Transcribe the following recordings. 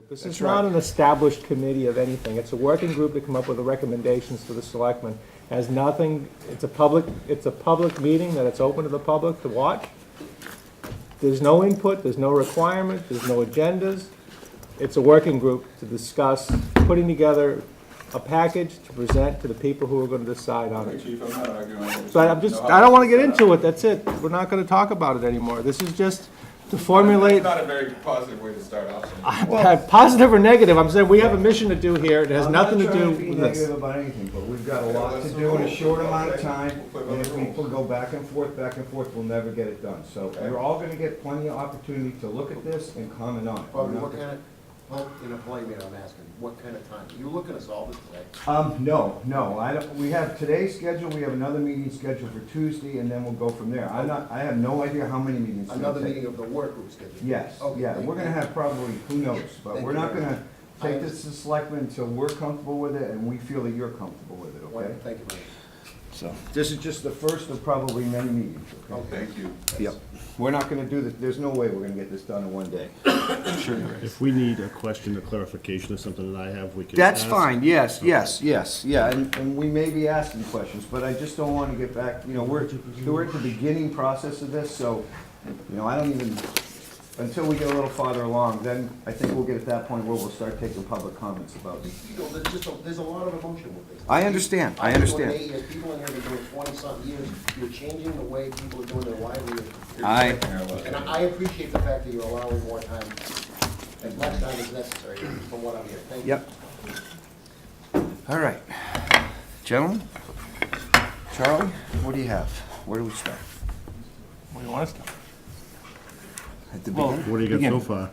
This is not an established committee of anything. It's a working group to come up with the recommendations for the selectmen. Has nothing, it's a public meeting that it's open to the public to watch. There's no input, there's no requirement, there's no agendas. It's a working group to discuss putting together a package to present to the people who are going to decide on it. Chief, I'm not arguing. So I don't want to get into it, that's it. We're not going to talk about it anymore. This is just to formulate. It's not a very positive way to start off. Positive or negative, I'm saying we have a mission to do here. It has nothing to do I'm not trying to be with negative this. about anything, but we've got a lot to do in a short amount of time, and if people go back and forth, we'll never get it done. So you're all gonna get plenty of opportunity to look at this and comment on it. Bobby, what kind of, well, in a polite manner, I'm asking, what kind of time? You looking to solve this today? No, I don't, we have today's schedule, we have another meeting scheduled for Tuesday, and then we'll go from there. I have no idea how many meetings. it's gonna Another take. meeting of the work group schedule? Yes, Okay, yeah, thank we're gonna you. have probably, who knows, but Thank we're you not very gonna I take this to selectmen until we're comfortable with it and we feel that you're comfortable with it, okay? Wonderful, thank you very So, this is just the first of probably many meetings, okay? much. Okay. Thank you. Yep. We're not gonna do this, there's no way we're gonna get this done in one day. If we need a question or clarification or something that I have, we can That's ask. fine, yes, yeah, and we may be asking questions, but I just don't wanna get back, we're at the beginning process of this, so, I don't even, until we get a little farther along, then I think we'll get at that point where we'll start taking public comments about it. There's a lot of emotion with this. I understand. I've been doing 8 years, people in here have been doing 20-something years. You're changing the way people are doing their livelihood. And I appreciate the fact that you're allowing more time, as much time as necessary, from what I'm hearing. Thank you. Yep. All right. Gentlemen? Charlie, what do you have? Where do we start? What do you want us to? At the Well, beginning? What do you got Again. so far?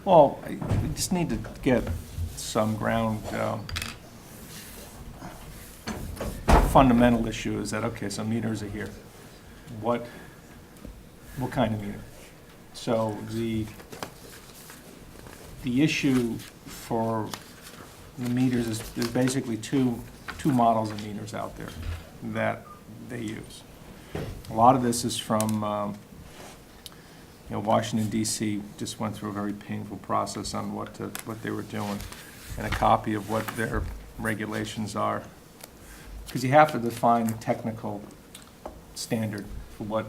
Well, we just need to get some ground, fundamental issue is that, okay, so meters are here. What kind of meter? So the issue for the meters is, there's basically two models of meters out there that they use. A lot of this is from, Washington DC just went through a very painful process on what they were doing, and a copy of what their regulations are. Because you have to define the technical standard for what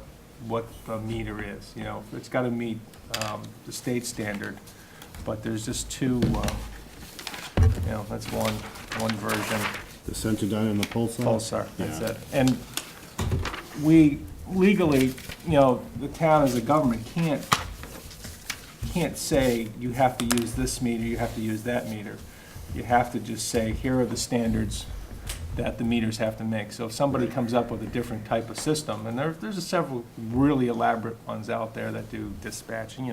a meter is, It's got to meet the state standard, but there's just two, that's one version. The Centrodyne and the Pulsar? Pulsar, that's Yeah. it. And we legally, the town as a government can't say you have to use this meter, you have to use that meter. You have to just say, here are the standards that the meters have to make. So if somebody comes up with a different type of system, and there's several really elaborate ones out there that do dispatching,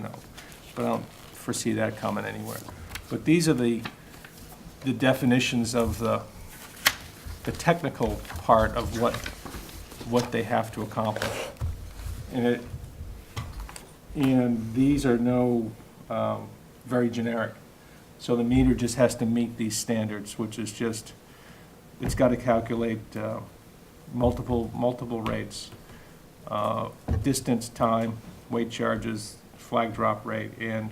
but I don't foresee that coming anywhere. But these are the definitions of the technical part of what they have to accomplish. And these are very generic. So the meter just has to meet these standards, which is just, it's got to calculate multiple rates, distance, time, weight charges, flag drop rate, and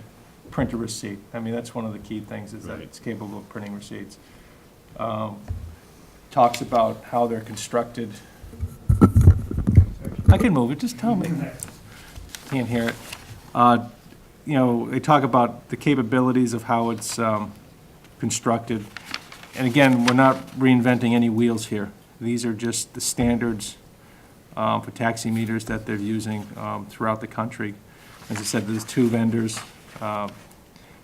print a receipt. I mean, that's one of the key things, is that Right. it's capable of printing receipts. Talks about how they're constructed. I can move it, just tell me. Can't hear it. They talk about the capabilities of how it's constructed. And again, we're not reinventing any wheels here. These are just the standards for taximeters that they're using throughout the country. As I said, there's 2 vendors.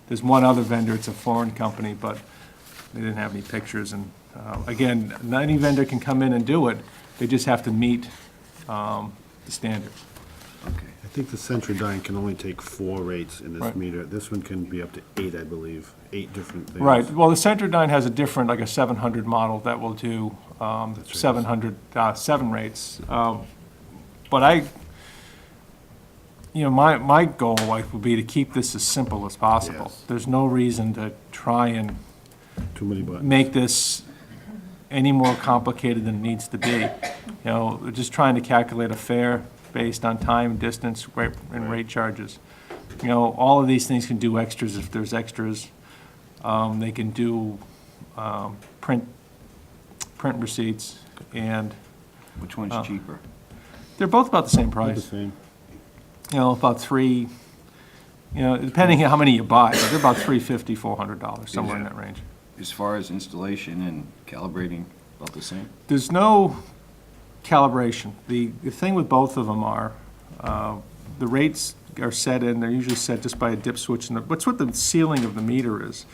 There's one other vendor, it's a foreign company, but they didn't have any pictures. And again, not any vendor can come in and do it. They just have to meet the standards. I think the Centrodyne can only take 4 rates in this Right. meter. This one can be up to 8, I believe, 8 different things. Right, well, the Centrodyne has a different, like a 700 model that will do 700, 7 rates. But my goal would be to keep this as simple as possible. Yes. There's no reason to try and Too many buttons. make this any more complicated than it needs to be. We're just trying to calculate a fare based on time, distance, and rate charges. All of these things can do extras if there's extras. They can do print receipts, and Which one's cheaper? they're both about the same About the price. same. You know, about three, you know, depending on how many you buy, but they're about $350, $400, somewhere in that range. As far as installation and calibrating, about the same? There's no calibration. The thing with both of them are, the rates are set in, they're usually set just by a dip switch, and what's what the ceiling of the meter is.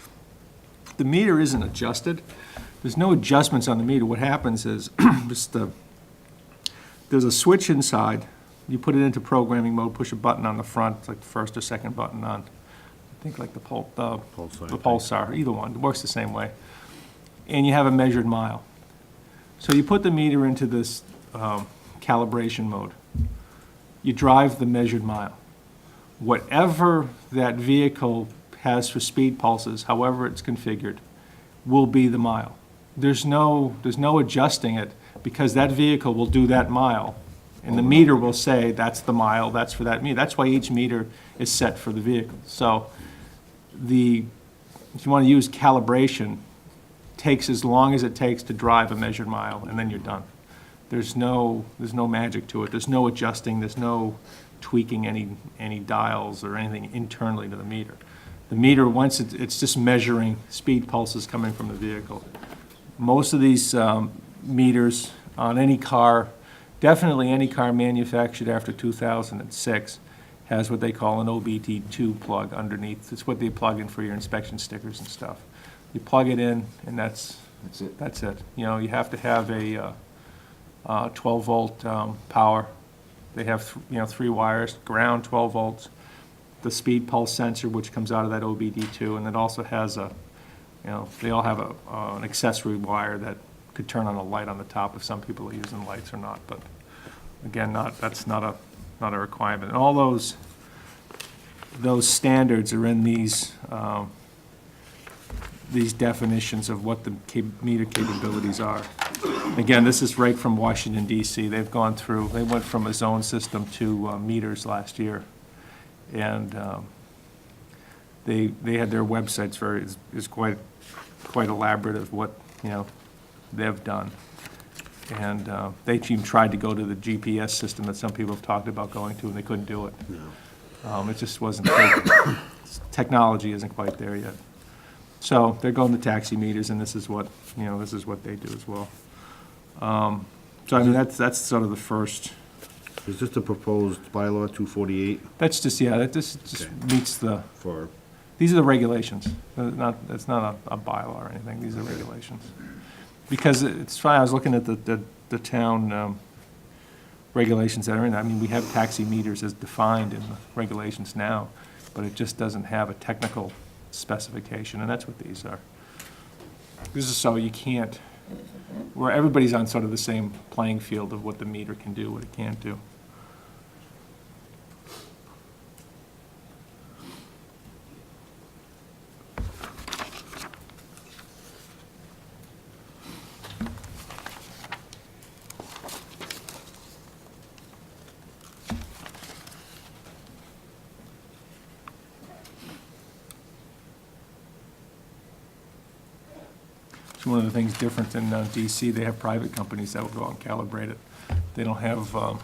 The meter isn't adjusted. There's no adjustments on the meter. What happens is, there's a switch inside. You put it into programming mode, push a button on the front, it's like the first or second button on, I think like the Pulsar, either one. It works the same way. And you have a measured mile. So you put the meter into this calibration mode. You drive the measured mile. Whatever that vehicle has for speed pulses, however it's configured, will be the mile. There's no adjusting it, because that vehicle will do that mile, and the meter will say, that's the mile, that's for that meter. That's why each meter is set for the vehicle. So if you want to use calibration, takes as long as it takes to drive a measured mile, and then you're done. There's no magic to it. There's no adjusting, there's no tweaking any dials or anything internally to the meter. The meter, once it's just measuring speed pulses coming from the vehicle. Most of these meters on any car, definitely any car manufactured after 2006, has what they call an OBD2 plug underneath. It's what they plug in for your inspection stickers and stuff. You plug it in, and that's it. That's it. You know, you have to have a 12-volt power. They have 3 wires, ground, 12 volts. The speed pulse sensor, which comes out of that OBD2, and it also has they all have an accessory wire that could turn on a light on the top if some people are using lights or not. But again, that's not a requirement. And all those standards are in these definitions of what the meter capabilities are. Again, this is right from Washington DC. They went from a zone system to meters last year. And they had their websites is quite elaborate of what, they've done. And they even tried to go to the GPS system that some people have talked about going to, and they couldn't do it. It just wasn't, technology isn't quite there yet. So they're going to taxi meters, and this is what they do as well. So I mean, that's sort of the first. Is this the proposed bylaw 248 That's just, that just meets for, these are the regulations. It's not a bylaw or anything, these are regulations. Because it's fine, I was looking at the town regulations that are in there. I mean, we have taxi meters as defined in the regulations now, but it just doesn't have a technical specification, and that's what these are. This is so you can't, where everybody's on sort of the same playing field of what the meter can do, what it can't do. One of the things different in DC, they have private companies that will go out and calibrate it. They don't have a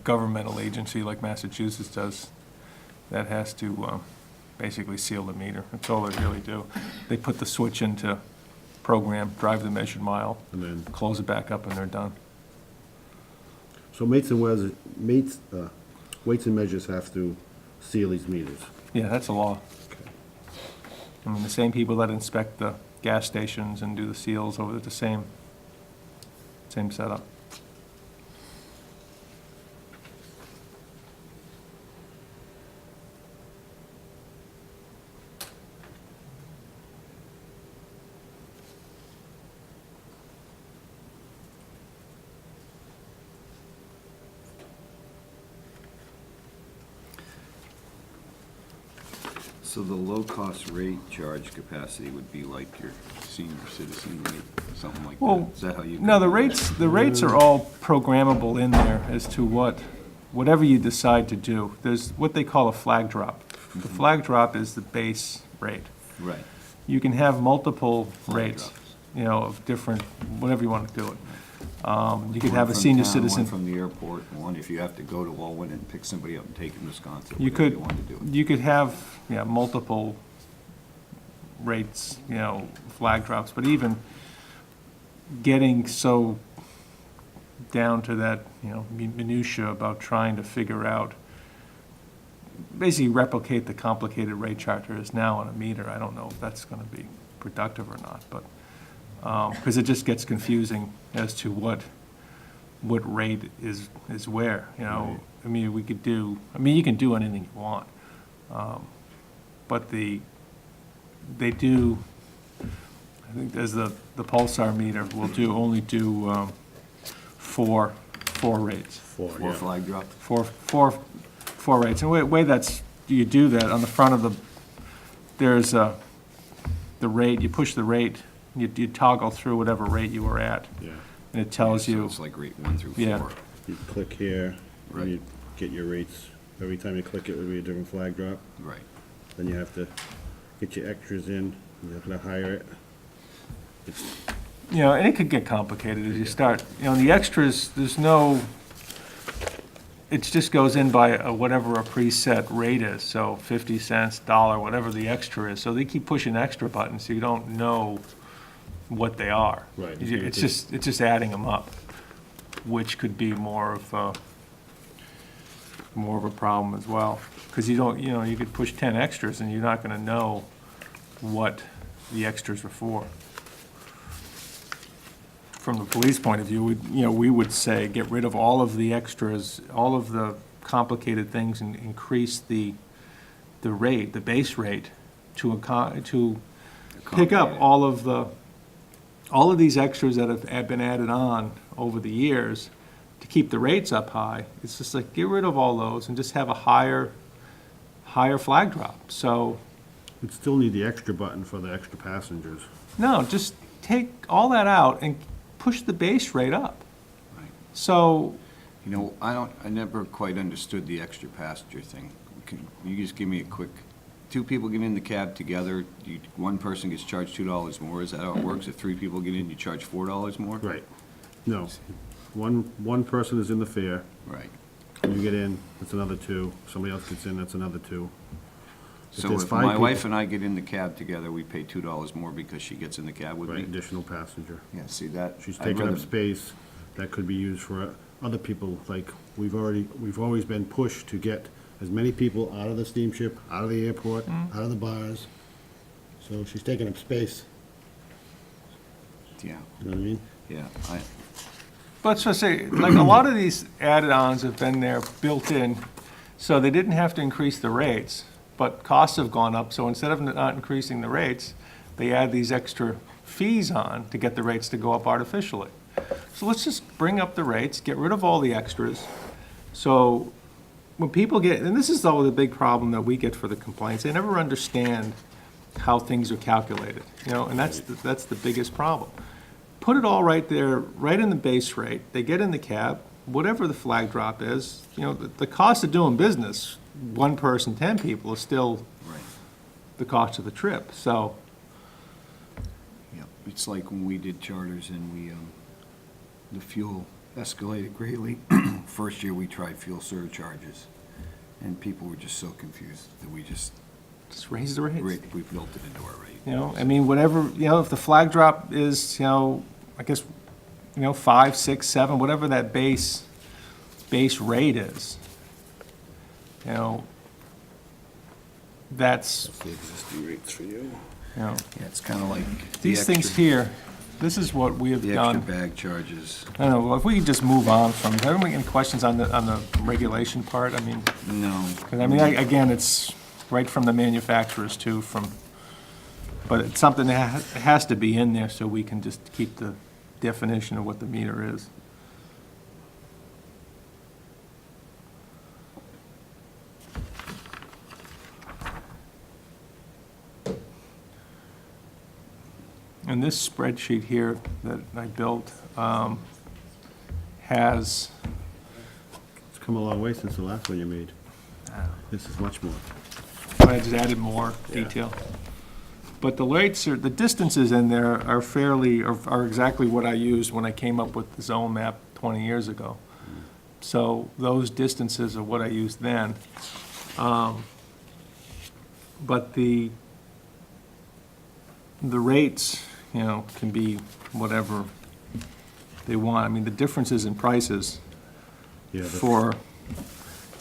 governmental agency like Massachusetts does that has to basically seal the meter. That's all they really do. They put the switch into program, drive the measured mile, and then, close it back up, and they're done. so weights and measures have to seal these meters. Yeah, that's a law. I mean, the same people that inspect the gas stations and do the seals over the same setup. So the low-cost rate charge capacity would be like your senior citizen rate, something like Well, that? Is that how you? No, the rates are all programmable in there as to whatever you decide to do. There's what they call a flag drop. The flag drop is the base rate. Right. you can have multiple rates, drops. you know, of different, whatever you want to do it. You could One have a from senior town, citizen. One from the airport, one if you have to go to Walden and pick somebody up and take them to Wisconsin. You whatever could, you want to do. you could have, yeah, multiple rates, you know, flag drops, but even getting so down to that, you know, minutia about trying to figure out, basically replicate the complicated rate chart there is now on a meter, I don't know if that's gonna be productive or not, but, because it just gets confusing as to what rate is where, you know? I mean, we could do, I mean, you can do anything you want. But they do, I think as the Pulsar meter will only do four rates. Four, Four yeah. flag drops. Four rates. And the way that's, you do that, on the front of there's the rate, you push the rate, you toggle through whatever rate you were at, Yeah. and it tells So you, it's like rate 1 through 4. Yeah. You click here, Right. and you get your rates. Every time you click it would be a different flag drop. Right. Then you have to get your extras in, you have to hire it. you know, and it could get complicated as you start, you know, the extras, there's no, it just goes in by whatever a preset rate is, so 50 cents, dollar, whatever the extra is. So they keep pushing extra buttons, so you don't know what they are. Right. It's just adding them up, which could be more of a problem as well. Because you don't, you know, you could push 10 extras and you're not gonna know what the extras are for. From the police point of view, we would say, get rid of all of the extras, all of the complicated things, and increase the rate, the base rate, to pick up Accommodate it. all of these extras that have been added on over the years to keep the rates up high. It's just like, get rid of all those and just have a higher flag drop. So, You'd still need the extra button for the extra passengers. no, just take all that out and push the base rate up. Right. So, You know, I never quite understood the extra passenger thing. Can you just give me a quick, two people get in the cab together, one person gets charged $2 more, is that how it works? If 3 people get in, you charge $4 more? Right. No. One person is in the fare. Right. When you get in, it's another 2. Somebody else gets in, that's another 2. So there's if 5 my wife people- and I get in the cab together, we pay $2 more because she gets in the cab with Right, me? additional passenger. Yeah, see that? She's I'd taking up rather- space that could be used for other people, like, we've always been pushed to get as many people out of the steamship, out of the airport, out of the bars. So she's taking up space, Yeah, you know what I mean? yeah. but so say, like, a lot of these added-ons have been there, built in, so they didn't have to increase the rates, but costs have gone up, so instead of not increasing the rates, they add these extra fees on to get the rates to go up artificially. So let's just bring up the rates, get rid of all the extras. So when people get, and this is always the big problem that we get for the complaints, they never understand how things are calculated, you know, and that's the biggest problem. Put it all right there, right in the base rate, they get in the cab, whatever the flag drop is, you know, the cost of doing business, 1 person, 10 people, is still Right. the cost of the trip, so. Yeah, it's like when we did charters and the fuel escalated greatly. First year we tried fuel surcharges, and people were just so confused that we just, Just raise the rates. we built it into our rate. You know, I mean, whatever, you know, if the flag drop is, you know, I guess, you know, 5, 6, 7, whatever that base rate is, you know, that's, The existing rates for you. you know, Yeah, it's kind of like the these things extra- here, this is what we have The extra done. bag charges, I don't know, well, if we could just move on from, is everyone any questions on the regulation part? I mean, no. 'cause I mean, again, it's right from the manufacturers too, but it's something that has to be in there so we can just keep the definition of what the meter is. And this spreadsheet here that I built has, It's come a long way since the last one you made. This is much more. I just added more detail. But the rates are, the distances in there are fairly, are exactly what I used when I came up with the zone map 20 years ago. So those distances are what I used then. But the rates, you know, can be whatever they want. I mean, the differences in prices Yeah, for,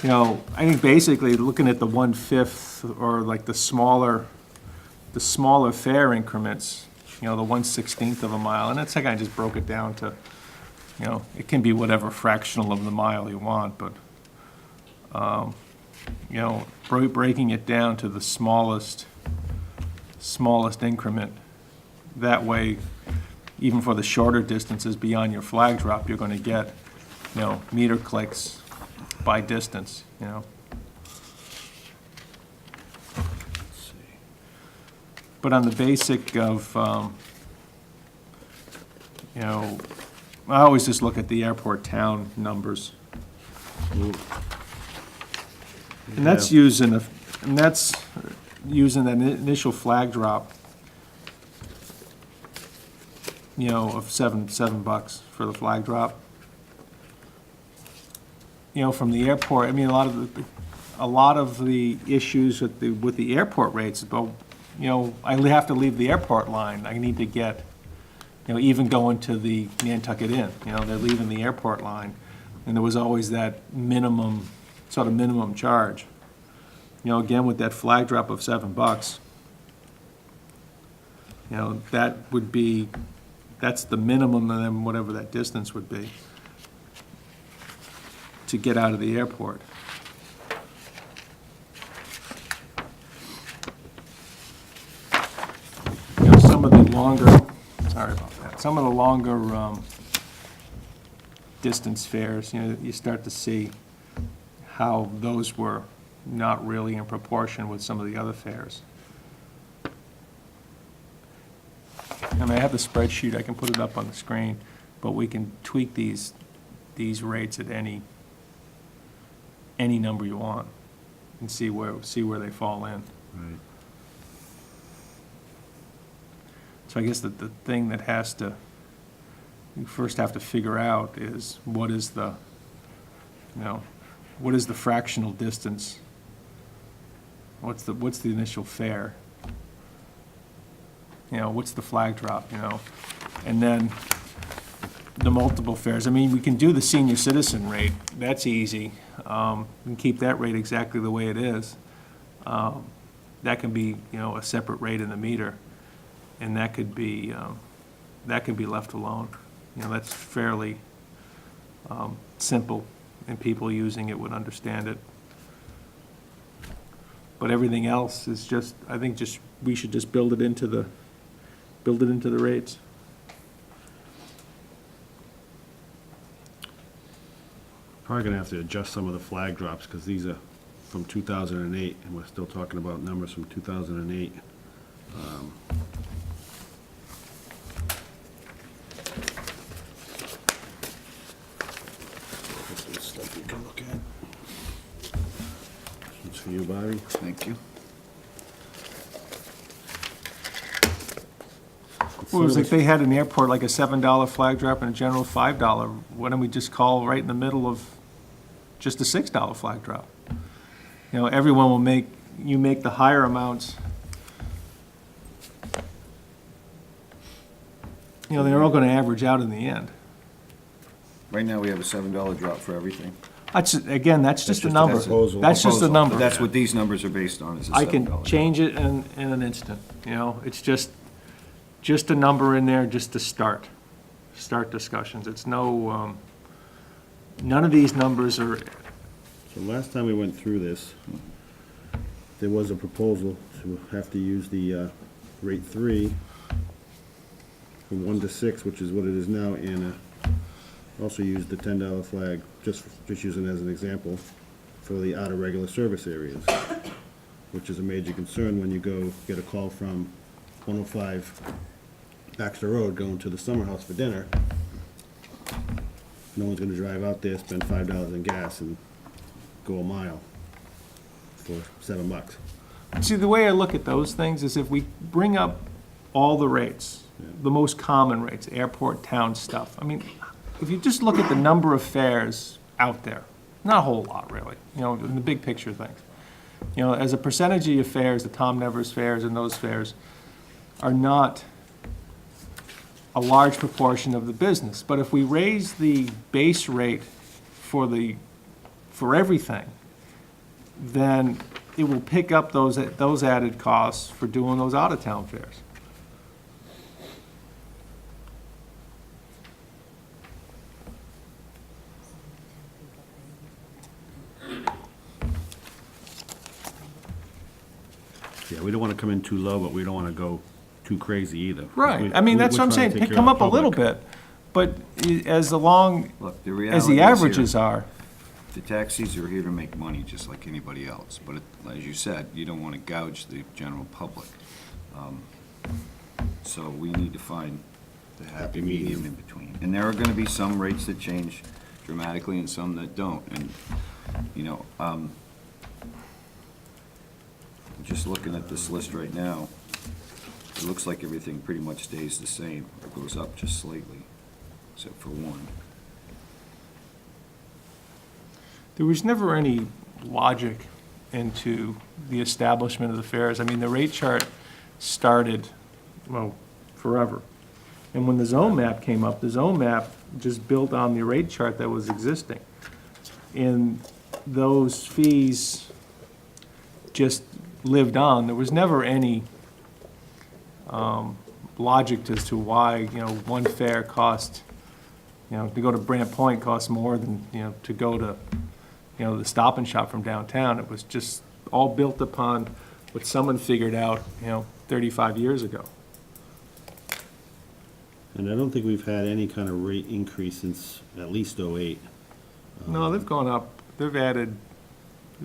you know, I think basically looking at the 1/5 or like the smaller fare increments, you know, the 1/16 of a mile, and that's like I just broke it down to, you know, it can be whatever fractional of the mile you want, but, you know, breaking it down to the smallest increment, that way, even for the shorter distances beyond your flag drop, you're gonna get, you know, meter clicks by distance, you know. But on the basic of, you know, I always just look at the airport town numbers. And that's using that initial flag drop, you know, of $7 for the flag drop. You know, from the airport, I mean, a lot of the issues with the airport rates, but, you know, I have to leave the airport line. I need to get, you know, even going to the Nantucket Inn, you know, they're leaving the airport line. And there was always that minimum charge. You know, again, with that flag drop of $7, you know, that's the minimum, and then whatever that distance would be to get out of the airport. You know, some of the longer, sorry about that, some of the longer distance fares, you know, you start to see how those were not really in proportion with some of the other fares. I mean, I have the spreadsheet, I can put it up on the screen, but we can tweak these rates at any number you want and see where they fall in. Right. So I guess the thing that you first have to figure out is what is the fractional distance? What's the initial fare? You know, what's the flag drop, you know? And then the multiple fares. I mean, we can do the senior citizen rate. That's easy. We can keep that rate exactly the way it is. That can be, you know, a separate rate in the meter, and that could be left alone. You know, that's fairly simple, and people using it would understand it. But everything else is just, I think we should just build it into the rates. Probably gonna have to adjust some of the flag drops, because these are from 2008, and we're still talking about numbers from 2008. This is stuff you can look at. This one's for you, Bobby. Thank you. Well, it was like they had an airport, like a $7 flag drop and a general $5. Why don't we just call right in the middle of just a $6 flag drop? You know, everyone will make the higher amounts. You know, they're all gonna average out in the end. Right now, we have a $7 drop for everything. That's just a just a number. proposal. That's just a Proposal. number. That's what these numbers are based on, is a $7 I can drop. change it in an instant, you know? It's just a number in there just to start discussions. It's no, none of these numbers are, So last time we went through this, there was a proposal to have to use the rate 3 from 1 to 6, which is what it is now, and also use the $10 flag, just using it as an example, for the out of regular service areas, which is a major concern when you go get a call from 105 Baxter Road going to the Summer House for dinner. No one's gonna drive out there, spend $5 in gas, and go a mile for $7. See, the way I look at those things is if we bring up all the rates, the most common rates, airport, town stuff, I mean, if you just look at the number of fares out there, not a whole lot really, you know, in the big picture things. You know, as a percentage of your fares, the Tom Nevers fares and those fares are not a large proportion of the business. But if we raise the base rate for everything, then it will pick up those added costs for doing those out-of-town fares. Yeah, we don't wanna come in too low, but we don't wanna go too crazy either. Right, I mean, that's what I'm saying, come up a little bit, but as long Look, the as reality the is here, averages are, the taxis are here to make money just like anybody else, but as you said, you don't want to gouge the general public. So we need to find the happy medium in between. And there are going to be some rates that change dramatically and some that don't. And, you know, just looking at this list right now, it looks like everything pretty much stays the same. It goes up just slightly, except for one. there was never any logic into the establishment of the fares. I mean, the rate chart started, well, forever. And when the zone map came up, the zone map just built on the rate chart that was existing. And those fees just lived on. There was never any logic as to why, you know, one fare cost, you know, to go to Brant Point costs more than, you know, to go to, you know, the Stop and Shop from downtown. It was just all built upon what someone figured out, you know, 35 years ago. And I don't think we've had any kind of rate increase since at least '08. No, they've gone up, they've added,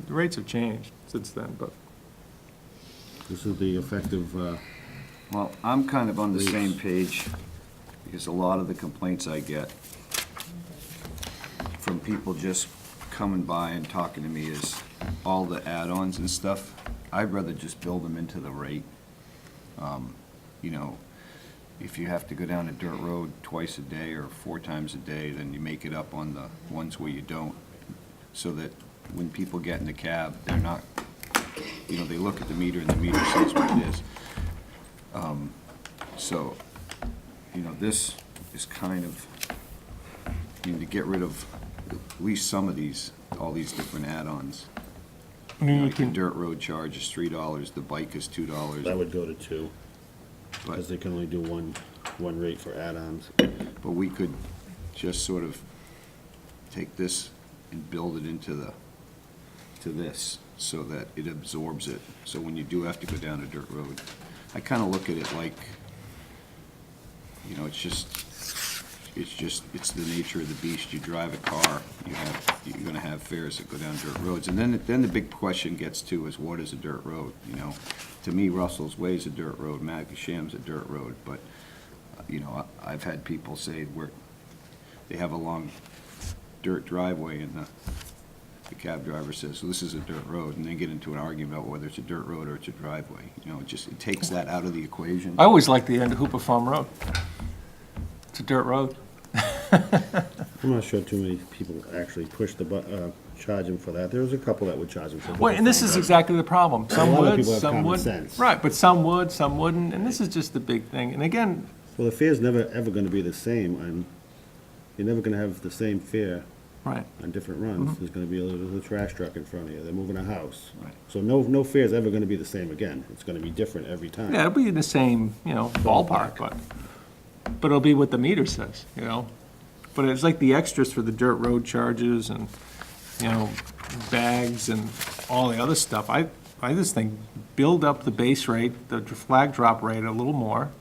the rates have changed since then, but. This is the effective, Well, I'm kind of on the Please. same page, because a lot of the complaints I get from people just coming by and talking to me is all the add-ons and stuff. I'd rather just build them into the rate. You know, if you have to go down a dirt road twice a day or 4 times a day, then you make it up on the ones where you don't, so that when people get in the cab, they're not, you know, they look at the meter and the meter says what it is. So, you know, this is kind of, you know, to get rid of at least some of these, all these different add-ons. I mean, you Like the can, dirt road charge is $3, the bike is $2. that would go to 2, But, because they can only do one rate for add-ons. but we could just sort of take this and build it into this, so that it absorbs it. So when you do have to go down a dirt road, I kind of look at it like, you know, it's the nature of the beast. You drive a car, you're gonna have fares that go down dirt roads. And then the big question gets to is, what is a dirt road, you know? To me, Russell's Way is a dirt road, Mackisham's a dirt road, but, you know, I've had people say they have a long dirt driveway, and the cab driver says, well, this is a dirt road, and they get into an argument about whether it's a dirt road or it's a driveway. You know, it takes that out of the equation. I always liked the end of Hooper Farm Road. It's a dirt road. I'm not sure too many people actually push charge them for that. There was a couple that would charge them for. Well, and this is exactly the problem. Some lot of would, people have some common wouldn't. sense. Right, but some would, some wouldn't, and this is just the big thing. And again, Well, the fare's never, ever gonna be the same, and you're never gonna have the same fare right, on different runs. There's gonna be a little trash truck in front of you, they're moving a house. Right. So no fare's ever gonna be the same again. It's gonna be different every time. yeah, it'll be in the same, you know, ballpark, but it'll be what the meter says, you know? But it's like the extras for the dirt road charges and, you know, bags and all the other stuff. I just think build up the base rate, the flag drop rate a little more,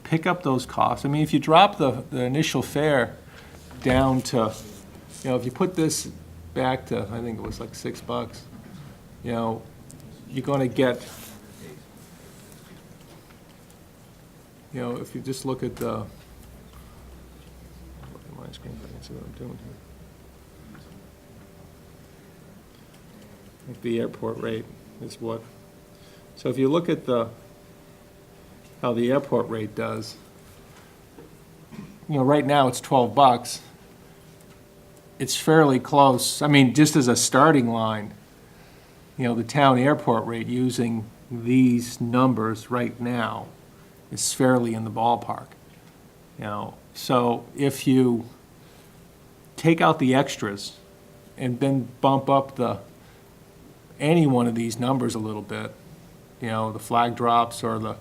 pick up those costs. I mean, if you drop the initial fare down to, you know, if you put this back to, I think it was like $6, you know, you're gonna get, you know, if you just look at the, look at my screen, I can see what I'm doing here. Like the airport rate is what, So if you look at how the airport rate does, right now it's $12. It's fairly close. I mean, just as a starting line, the town airport rate using these numbers right now is fairly in the ballpark. So if you take out the extras and then bump up any one of these numbers a little bit, the flag drops or the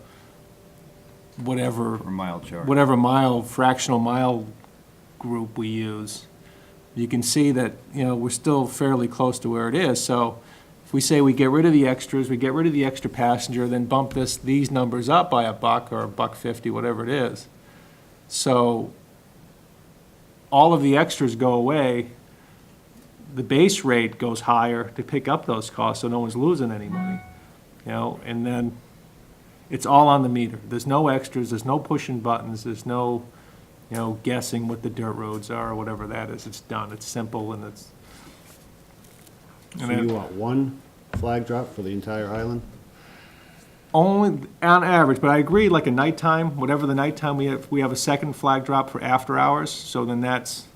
whatever. For mile charge. Whatever fractional mile group we use, you can see that, we're still fairly close to where it is. So if we say we get rid of the extras, we get rid of the extra passenger, then bump these numbers up by $1 or $1.50, whatever it is. So all of the extras go away. The base rate goes higher to pick up those costs, so no one's losing any money. And then it's all on the meter. There's no extras, there's no pushing buttons, there's no, guessing what the dirt roads are or whatever that is. It's done, it's simple, and it's. So you want one flag drop for the entire island? Only on average, but I agree, like a nighttime, whatever the nighttime, we have a second flag drop for after hours, so then that's,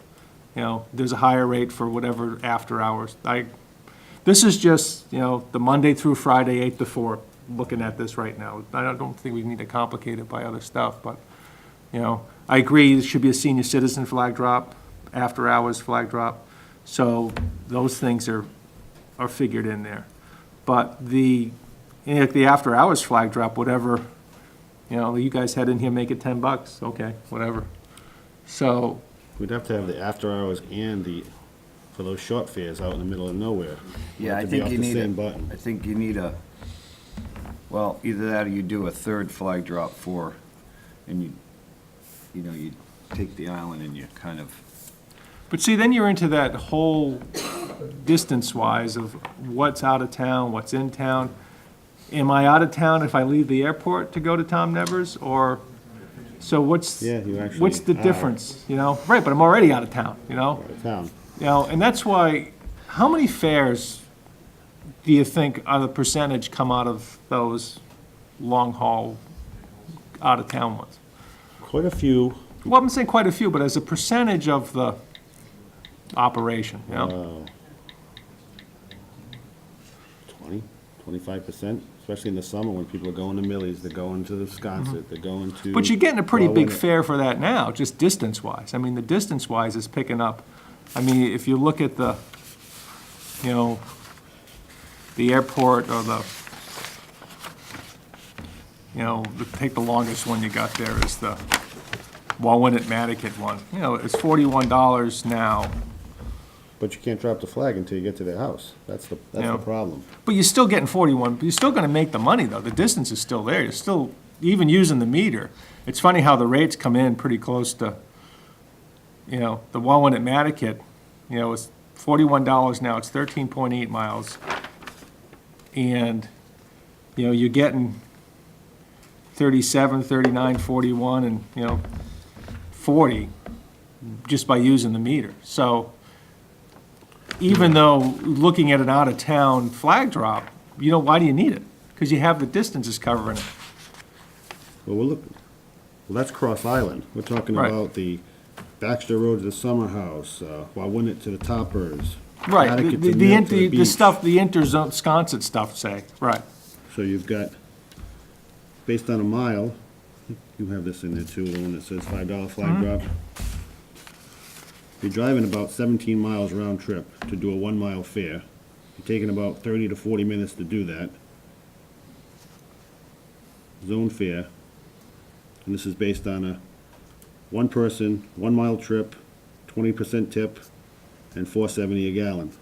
there's a higher rate for whatever after hours. This is just, the Monday through Friday, 8 to 4, looking at this right now. I don't think we need to complicate it by other stuff, but, I agree, there should be a senior citizen flag drop, after hours flag drop, so those things are figured in there. But the after hours flag drop, whatever, you guys had in here, make it $10, okay, whatever. So, We'd have to have the after hours and for those short fares out in the middle of nowhere. Yeah, I Have to be think off you the need same button. I think you need well, either that or you do a third flag drop and you take the island and you kind of, but see, then you're into that whole distance-wise of what's out of town, what's in town. Am I out of town if I leave the airport to go to Tom Nevers, or, so what's, Yeah, you actually what's the are. difference, Right, but I'm already out of town, Out of town. and that's why, how many fares do you think on the percentage come out of those long-haul, out-of-town ones? Quite a few. Well, I'm saying quite a few, but as a percentage of the operation, 20, 25%, especially in the summer when people are going to Millie's, they're going to the Sconset, they're going to. But you're getting a pretty big Wauwinet. fare for that now, just distance-wise. I mean, the distance-wise is picking up. I mean, if you look at the airport or take the longest one you got there is the Wauwinet Mattakit one. It's $41 now, But you can't drop the flag until you get to their house. That's the Yeah. problem. but you're still getting 41, but you're still gonna make the money, though. The distance is still there. You're still, even using the meter. It's funny how the rates come in pretty close to, the Wauwinet Mattakit, it's $41 now, it's 13.8 miles. And, you're getting 37, 39, 41, and, 40 just by using the meter. So even though looking at an out-of-town flag drop, why do you need it? Because you have the distances covering it. Well, that's Cross Island. We're talking Right. about the Baxter Road to the Summer House, Wauwinet to the Toppers. Right, Mattakit to the Mill to the the beach. stuff, the interzone Sconset stuff, say, right. So you've got, based on a mile, you have this in there too, the one that says $5 flag drop. You're driving about 17 miles round trip to do a 1 mile fare. You're taking about 30 to 40 minutes to do that. Zone fare, and this is based on a one person, 1 mile trip, 20% tip, and $4.70 a gallon.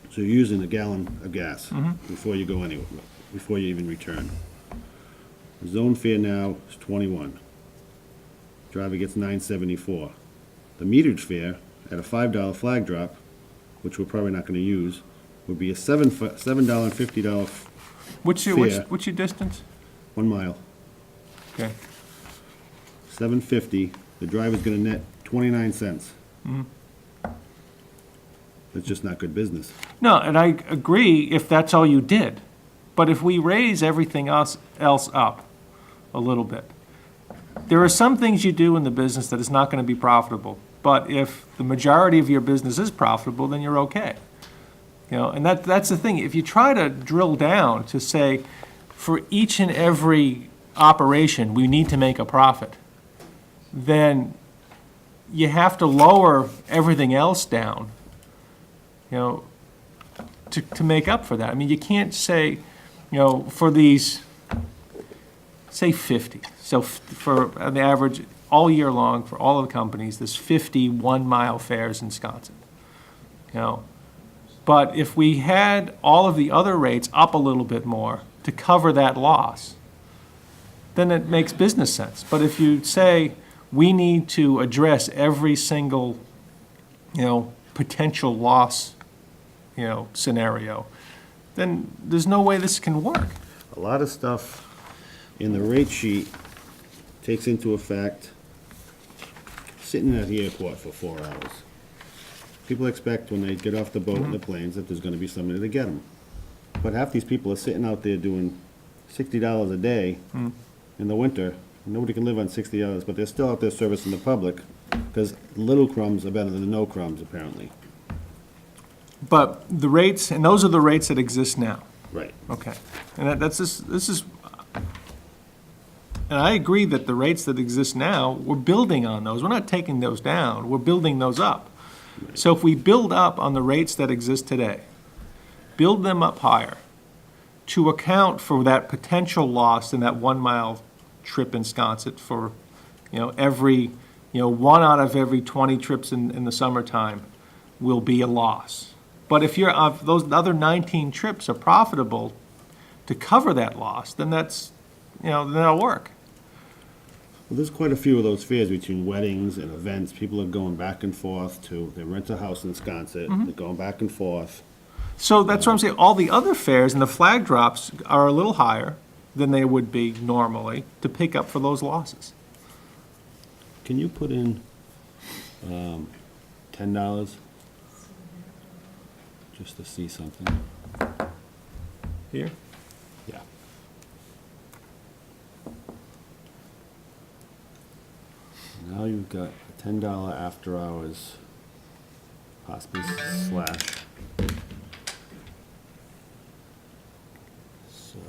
So you're using a gallon of gas before you go anywhere, before you even return. The zone fare now is 21. Driver gets $9.74. The metered fare at a $5 flag drop, which we're probably not gonna use, would be a $7.50 What's your distance? 1 mile. Okay. $7.50, the driver's gonna net 29 cents. That's just not good business. No, and I agree if that's all you did. But if we raise everything else up a little bit, there are some things you do in the business that is not going to be profitable. But if the majority of your business is profitable, then you're okay. You know, and that's the thing. If you try to drill down to say, for each and every operation, we need to make a profit, then you have to lower everything else down, you know, to make up for that. I mean, you can't say, you know, for these, say 50. So for the average, all year long, for all of the companies, there's 50 one-mile fairs in Wisconsin, you know. But if we had all of the other rates up a little bit more to cover that loss, then it makes business sense. But if you say, we need to address every single, you know, potential loss, you know, scenario, then there's no way this can work. A lot of stuff in the rate sheet takes into effect sitting at the airport for 4 hours. People expect when they get off the boat and the planes that there's gonna be somebody to get them. But half these people are sitting out there doing $60 a day in the winter. Nobody can live on $60, but they're still out there servicing the public, because little crumbs are better than no crumbs, apparently. But the rates, and those are the rates that exist now. Right. Okay. And this is, and I agree that the rates that exist now, we're building on those. We're not taking those down, we're building those up. So if we build up on the rates that exist today, build them up higher to account for that potential loss in that 1 mile trip in Sconset for, you know, every, you know, 1 out of every 20 trips in the summertime will be a loss. But if those other 19 trips are profitable to cover that loss, then that's, you know, then that'll work. Well, there's quite a few of those fairs between weddings and events. People are going back and forth they rent a house in Sconset, they're going back and forth. So that's what I'm saying, all the other fairs and the flag drops are a little higher than they would be normally to pick up for those losses. Can you put in $10 just to see something? Here? Yeah. Now you've got a $10 after hours hospice slash. So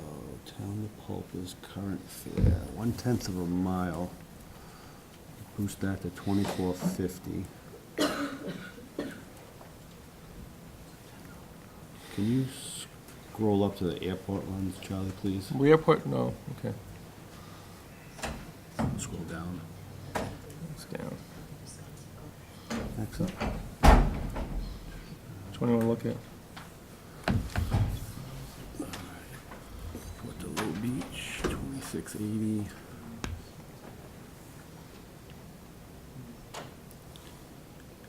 Town of Pulper's current fare, 1/10 of a mile. Boost that to $24.50. Can you scroll up to the airport ones, Charlie, please? We airport, no, okay. Scroll down. It's down. Next up. Which one do you want to look at? Portillo Beach, 2680.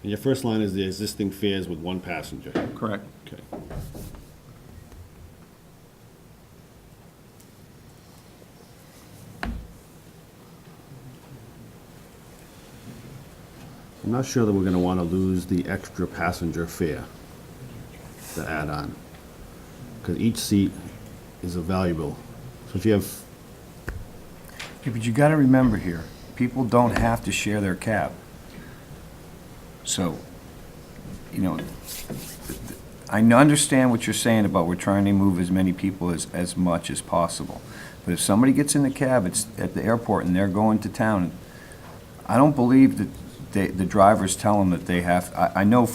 And your first line is the existing fares with 1 passenger. Correct. Okay. I'm not sure that we're gonna wanna lose the extra passenger fare to add on, because each seat is a valuable. So if you have, Yeah, but you gotta remember here, people don't have to share their cab. So, you know, I understand what you're saying about we're trying to move as many people as much as possible. But if somebody gets in the cab, it's at the airport and they're going to town, I don't believe that the drivers tell them that they have, I know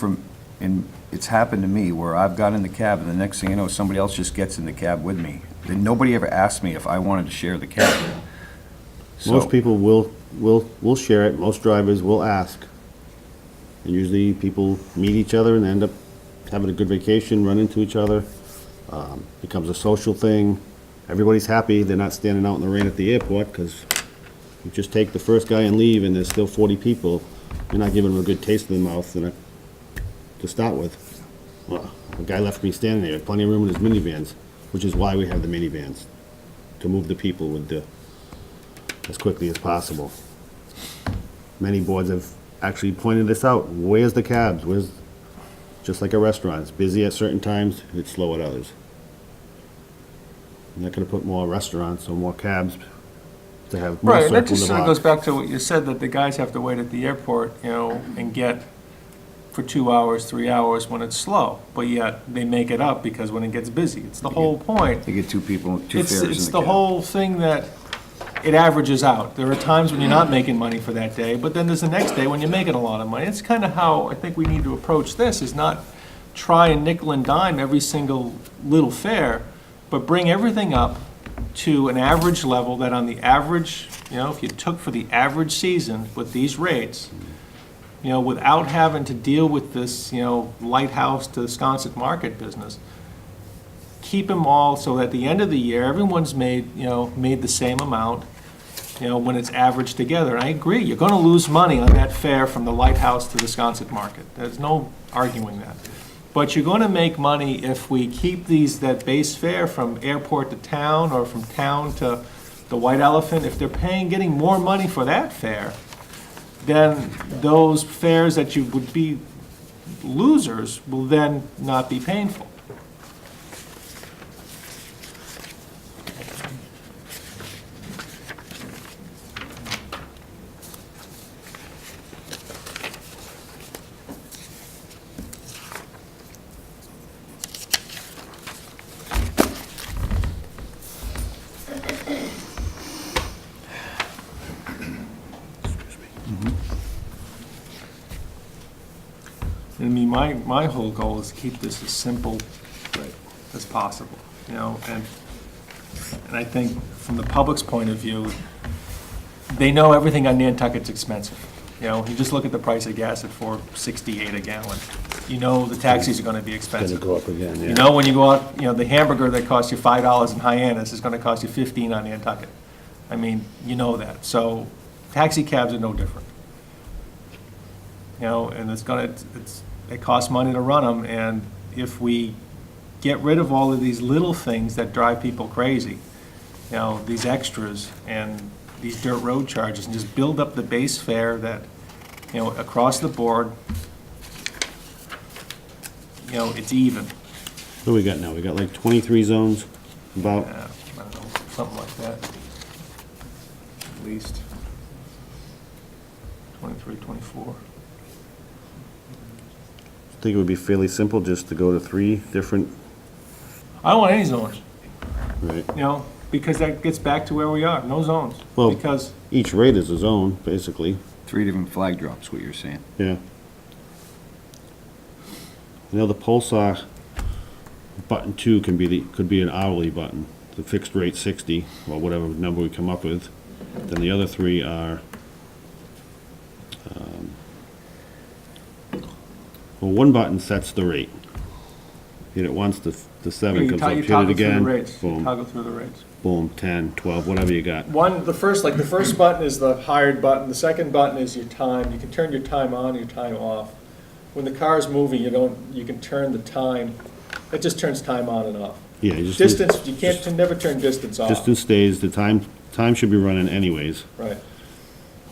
it's happened to me where I've got in the cab and the next thing you know, somebody else just gets in the cab with me. Then nobody ever asked me if I wanted to share the cab. most So- people will share it, most drivers will ask. And usually people meet each other and end up having a good vacation, run into each other. Becomes a social thing. Everybody's happy, they're not standing out in the rain at the airport, because you just take the first guy and leave and there's still 40 people. You're not giving them a good taste in the mouth to start with. Well, the guy left me standing there, plenty of room in his minivans, which is why we have the minivans, to move the people as quickly as possible. Many boards have actually pointed this out. Where's the cabs? Just like a restaurant, it's busy at certain times, it's slow at others. And that could have put more restaurants or more cabs to have more Right, and that circle just the sort of goes block. back to what you said, that the guys have to wait at the airport, you know, and get for 2 hours, 3 hours when it's slow, but yet they make it up because when it gets busy. It's the whole point. They get two people, two It's, fares in the it's cab. the whole thing that it averages out. There are times when you're not making money for that day, but then there's the next day when you're making a lot of money. It's kind of how I think we need to approach this, is not try and nickel and dime every single little fare, but bring everything up to an average level that on the average, you know, if you took for the average season with these rates, you know, without having to deal with this, you know, lighthouse to Sconset market business, keep them all so that at the end of the year, everyone's made, you know, made the same amount, you know, when it's averaged together. And I agree, you're gonna lose money on that fare from the lighthouse to the Sconset market. There's no arguing that. But you're gonna make money if we keep that base fare from airport to town or from town to the White Elephant. If they're getting more money for that fare, then those fares that you would be losers will then not be painful. I mean, my whole goal is to keep this as simple as possible, you know, and I think from the public's point of view, they know everything on Nantucket's expensive. You know, you just look at the price of gas at $4.68 a gallon. You know the taxis are gonna be Gonna expensive. go up again, yeah. You know, when you go out, you know, the hamburger that costs you $5 in Hyannis is gonna cost you $15 on Nantucket. I mean, you know that. So taxi cabs are no different. You know, and it costs money to run them, and if we get rid of all of these little things that drive people crazy, you know, these extras and these dirt road charges, and just build up the base fare that, you know, across the board, you know, it's even. What do we got now? We got like 23 zones, about, I don't know, something like that. At least 23, 24. I think it would be fairly simple just to go to 3 different, I don't want any zones, right? you know, because that gets back to where we are, no zones. Well- Because, Each rate is a zone, basically, 3 different flag drops, what you're saying. yeah. You know, the Pulsar button 2 could be an hourly button. The fixed rate 60, or whatever number we come up with. Then the other 3 are, well, one button sets the rate. Hit it once, the 7 you comes up, you hit it toggle through the again, rates, you boom, toggle through the rates. boom, 10, 12, whatever you got. The first button is the hired button, the second button is your time. You can turn your time on, your time off. When the car is moving, you can turn the time, it just turns time on and off. Yeah, you just. Distance, you can't, never turn distance off. Distance stays, the time should be running anyways. Right.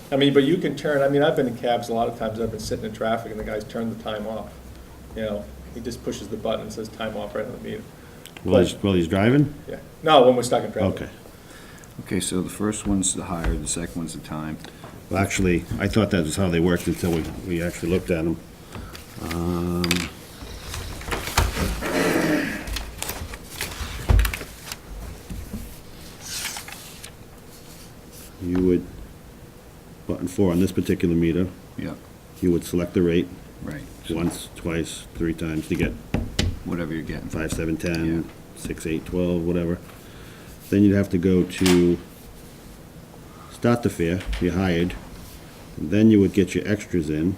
I mean, but you can turn, I mean, I've been in cabs a lot of times, I've been sitting in traffic and the guy's turned the time off. You know, he just pushes the button and says time off right on the meter. While he's driving? Yeah. No, when we're stuck in traffic. Okay. Okay, so the first one's the hire, the second one's the time. Well, actually, I thought that was how they worked until we actually looked at them. You would, button 4 on this particular meter, Yeah, you would select the rate right. once, twice, 3 times to get Whatever you're getting. 5, 7, 10, Yeah. 6, 8, 12, whatever. Then you'd have to go to start the fare, you hired, and then you would get your extras in.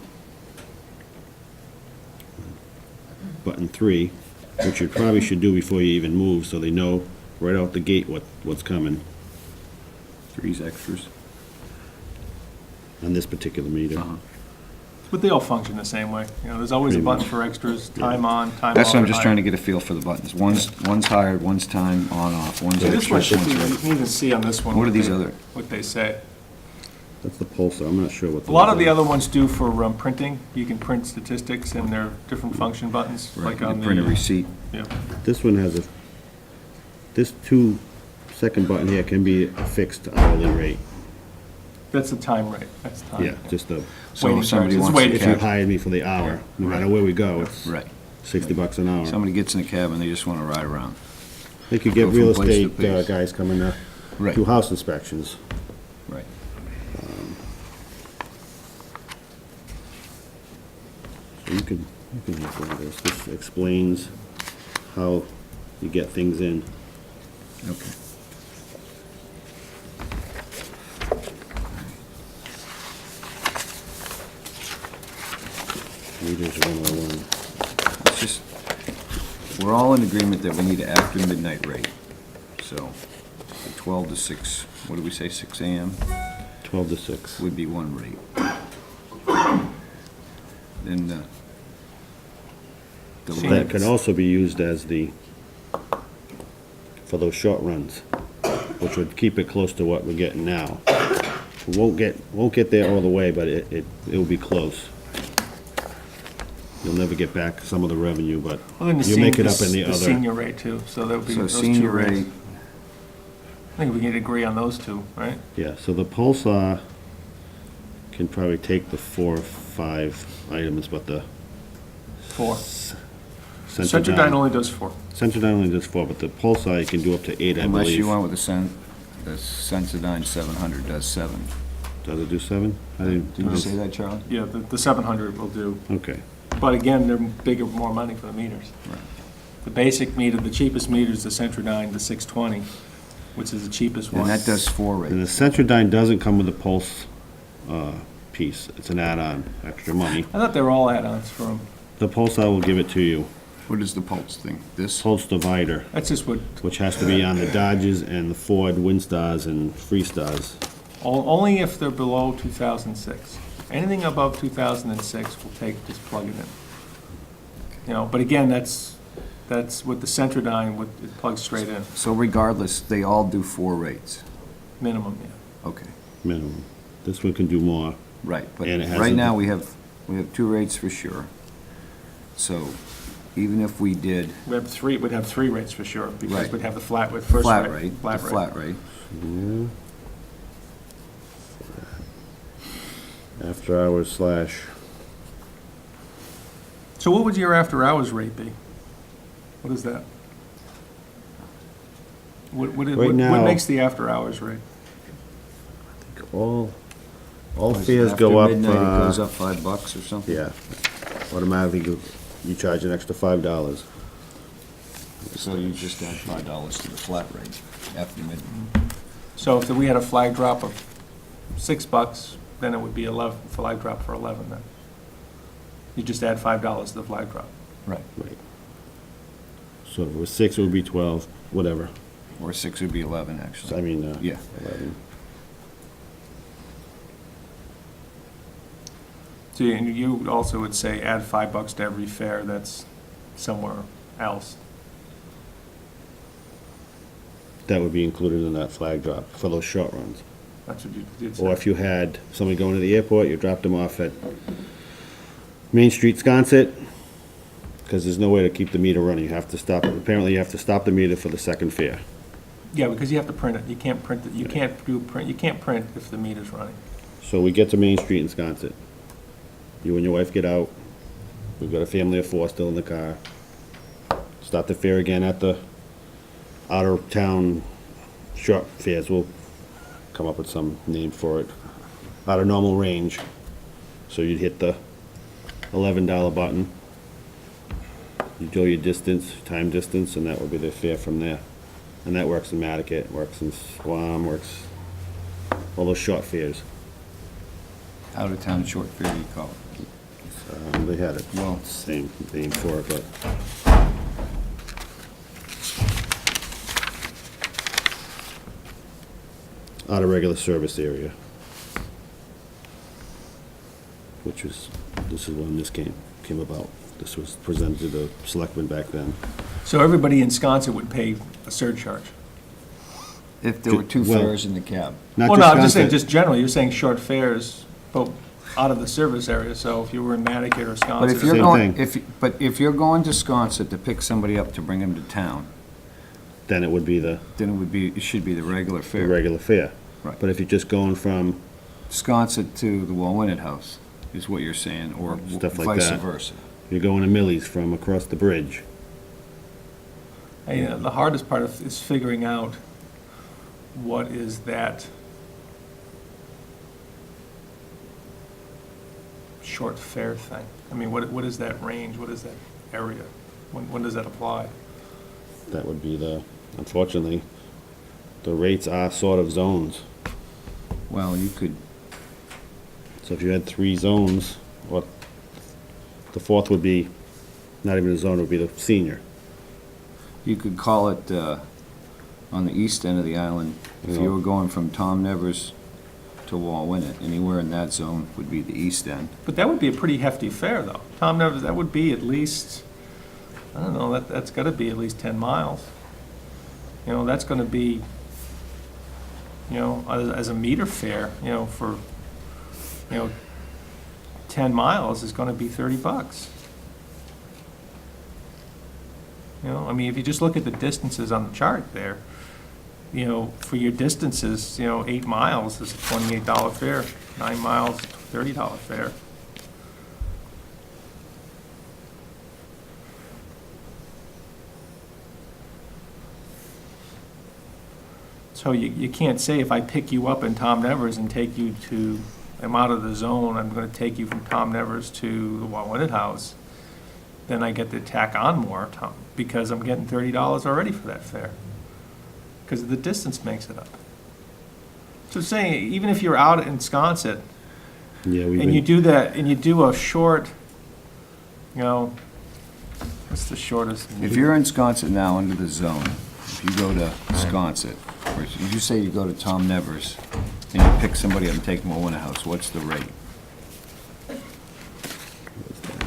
Button 3, which you probably should do before you even move, so they know right out the gate what's coming 3's extras. on this particular meter. Uh-huh. But they all function the same way. You know, there's always a Pretty button much. for extras, time on, time off. That's what I'm or just trying to hide. get a feel for the buttons. One's hired, one's time, on, off, one's So this one extra, should be, one's you rate. can even see on this one. What are these other? What they say. That's the Pulsar, I'm not sure what. A lot of those the are. other ones do for printing. You can print statistics and they're different function buttons, Right, like you on the. print a receipt. Yeah. This one has this 2 second button here can be a fixed hourly rate. That's the time rate, that's time. Yeah, just a, So Waiting if somebody charges, wants waiting to if you cab, hired me for the hour, no matter where we go, it's right, $60 an hour. somebody gets in a cab and they just want to ride around. They could get go from real place to estate place. guys coming to Right. do house inspections. Right. So you can look over this. This explains how you get things in. Okay. Meters 101. It's just, we're all in agreement that we need an after midnight rate. So, the 12 to 6, what do we say, 6 AM 12 to 6. would be one rate. Then the See, That can length, also be used as for those short runs, which would keep it close to what we're getting now. We won't get there all the way, but it'll be close. You'll never get back some of the revenue, but Well, then the you'll make it senior- up in the other. senior rate too, so that would be so those two senior rates. rate, I think we can agree on those two, right? Yeah, so the Pulsar can probably take the 4 or 5 items, but the 4. Sensodyne Sensodyne only does 4. only does 4, but the Pulsar you can do up to 8, I unless believe. you went with the Sensodyne 700 does 7. Does it do 7? I didn't. Did you say that, Charlie? Yeah, the 700 will do. Okay. But again, they're bigger, more money for the meters. Right. The basic meter, the cheapest meter is the Sensodyne, the 620, which is the cheapest one. And that does 4 And the rates. Sensodyne doesn't come with the Pulse piece. It's an add-on, extra money. I thought they were all add-ons for them. The Pulsar will give it to you. What is the pulse thing? This? Pulse divider, That's just what, which has to be on the Dodges and the Ford Windstars and Freestars. only if they're below 2006. Anything above 2006, we'll take, just plug it in. You know, but again, that's with the Sensodyne, it plugs straight in, So regardless, they all do 4 rates. minimum, yeah. Okay, Minimum. This one can do more. right, but And it has right a- now, we have 2 rates for sure. So even if we did We'd have 3 rates for sure, because Right. we'd have the flat with first flat rate. rate, the flat rate, After hours slash, So what would your after-hours rate be? What is that? What now- makes the after-hours rate? all fares go up, After midnight, it goes up $5 or something? yeah. Automatically, you charge an extra $5. So you just add $5 to the flat rate after midnight. So if we had a flag drop of $6, then it would be 11, flag drop for 11 then. You just add $5 to the flag drop. Right. Right. So if it was 6, it would be 12, whatever. Or 6 would be 11, So, I actually. mean, Yeah. 11. So you also would say add $5 to every fare that's somewhere else. That would be included in that flag drop for those short runs. That's what you'd Or say. if you had somebody going to the airport, you dropped them off at Main Street, Sconset, because there's no way to keep the meter running. You have to stop, apparently you have to stop the meter for the second fare. Yeah, because you have to print it. You can't print it. You can't print if the meter's running. So we get to Main Street in Sconset. You and your wife get out. We've got a family of 4 still in the car. Stop the fare again at the out-of-town short fares. We'll come up with some name for it. Out of normal range. So you'd hit the $11 button. You do your distance, time distance, and that would be the fare from there. And that works in Mattocket, works in Squam, works all those short fares. Out of town short fare, you call it. They had it, Well- same name for it, but out of regular service area. Which was, this is when this came about. This was presented to the selectmen back then. So everybody in Wisconsin would pay a surcharge. If there were 2 Well- fares in the cab. Not Well, no, I'm just saying, Sconset. just generally, you're saying short fares, but out of the service area, so if you were in Mattocket or But if Wisconsin. you're Same going, thing. but if you're going to Sconset to pick somebody up to bring them to town, then it would be the it should be the regular fare. regular fare. Right. But if you're just going from, Sconset to the Wallwinnet House is what you're saying, or Stuff like vice that. versa. you're going to Millie's from across the bridge, The hardest part is figuring out what is that short fare thing. I mean, what is that range? What is that area? When does that apply? that would be unfortunately, the rates are sort of zones. Well, you could, So if you had 3 zones, or the fourth would be, not even a zone, it would be the senior. you could call it, on the east end of the island, if you were going from Tom Nevers to Wallwinnet, anywhere in that zone would be the east end. But that would be a pretty hefty fare, though. Tom Nevers, that would be at least, I don't know, that's gotta be at least 10 miles. That's gonna be, as a meter fare, for, 10 miles is gonna be $30. I mean, if you just look at the distances on the chart there, for your distances, 8 miles is a $28 fare, 9 miles, $30 fare. So you can't say if I pick you up in Tom Nevers and take you to, I'm out of the zone, I'm gonna take you from Tom Nevers to the Wallwinnet House, then I get to tack on more, because I'm getting $30 already for that fare. Because the distance makes it up. So saying, even if you're out in Sconset, Yeah, and you do that, and you do a short, what's the shortest? If you're in Sconset now under the zone, if you go to Sconset, or did you say you go to Tom Nevers, and you pick somebody up and take them to Wallwinnet House, what's the rate?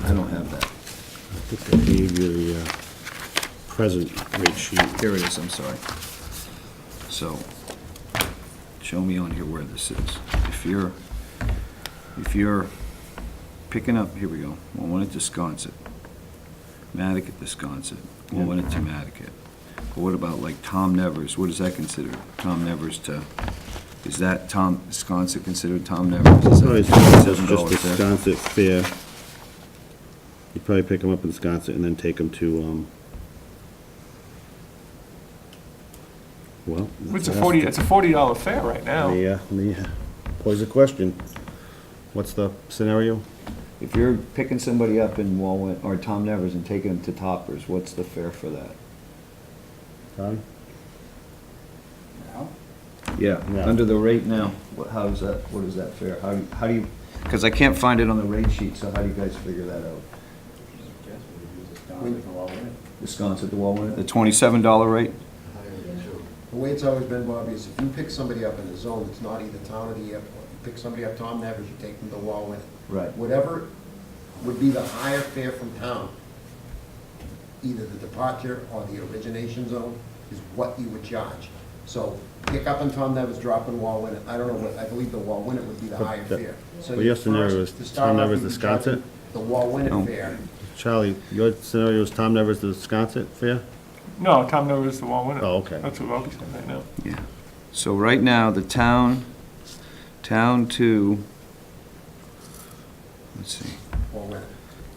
I don't have that. I think they gave you the present rate sheet. Here it is, I'm sorry. So, show me on here where this is. If you're picking up, here we go, Wallwinnet to Sconset, Mattocket to Sconset, Wallwinnet to Mattocket. But what about like Tom Nevers, what is that considered? Tom Nevers to, is that Sconset considered Tom Nevers? Is that No, it's just the $7 fare? Sconset fare. You'd probably pick them up in Sconset and then take them to, well. It's a $40 fare right now. Pose a question. What's the scenario? If you're picking somebody up in Wallwinnet, or Tom Nevers and taking them to Toppers, what's the fare for that? Tom? Yeah, Yeah. under the rate now, what is that fare? How do you, because I can't find it on the rate sheet, so how do you guys figure that out? The Sconset to Wallwinnet, the $27 rate? The way it's always been, Bobby, is if you pick somebody up in the zone, it's not either town or the airport. You pick somebody up Tom Nevers, you take them to Wallwinnet. Right. Whatever would be the higher fare from town, either the departure or the origination zone, is what you would charge. So pick up in Tom Nevers, drop in Wallwinnet. I don't know what, I believe the Wallwinnet would be the higher fare. So But your scenario first, is to start Tom off, Nevers you'd to be charging Sconset? The Wallwinnet No. fare. Charlie, your scenario is Tom Nevers to Sconset fare? No, Tom Nevers the Wallwinnet. Oh, okay. That's what I'll be saying right now. Yeah. So right now, the town to, let's see, Wallwinnet.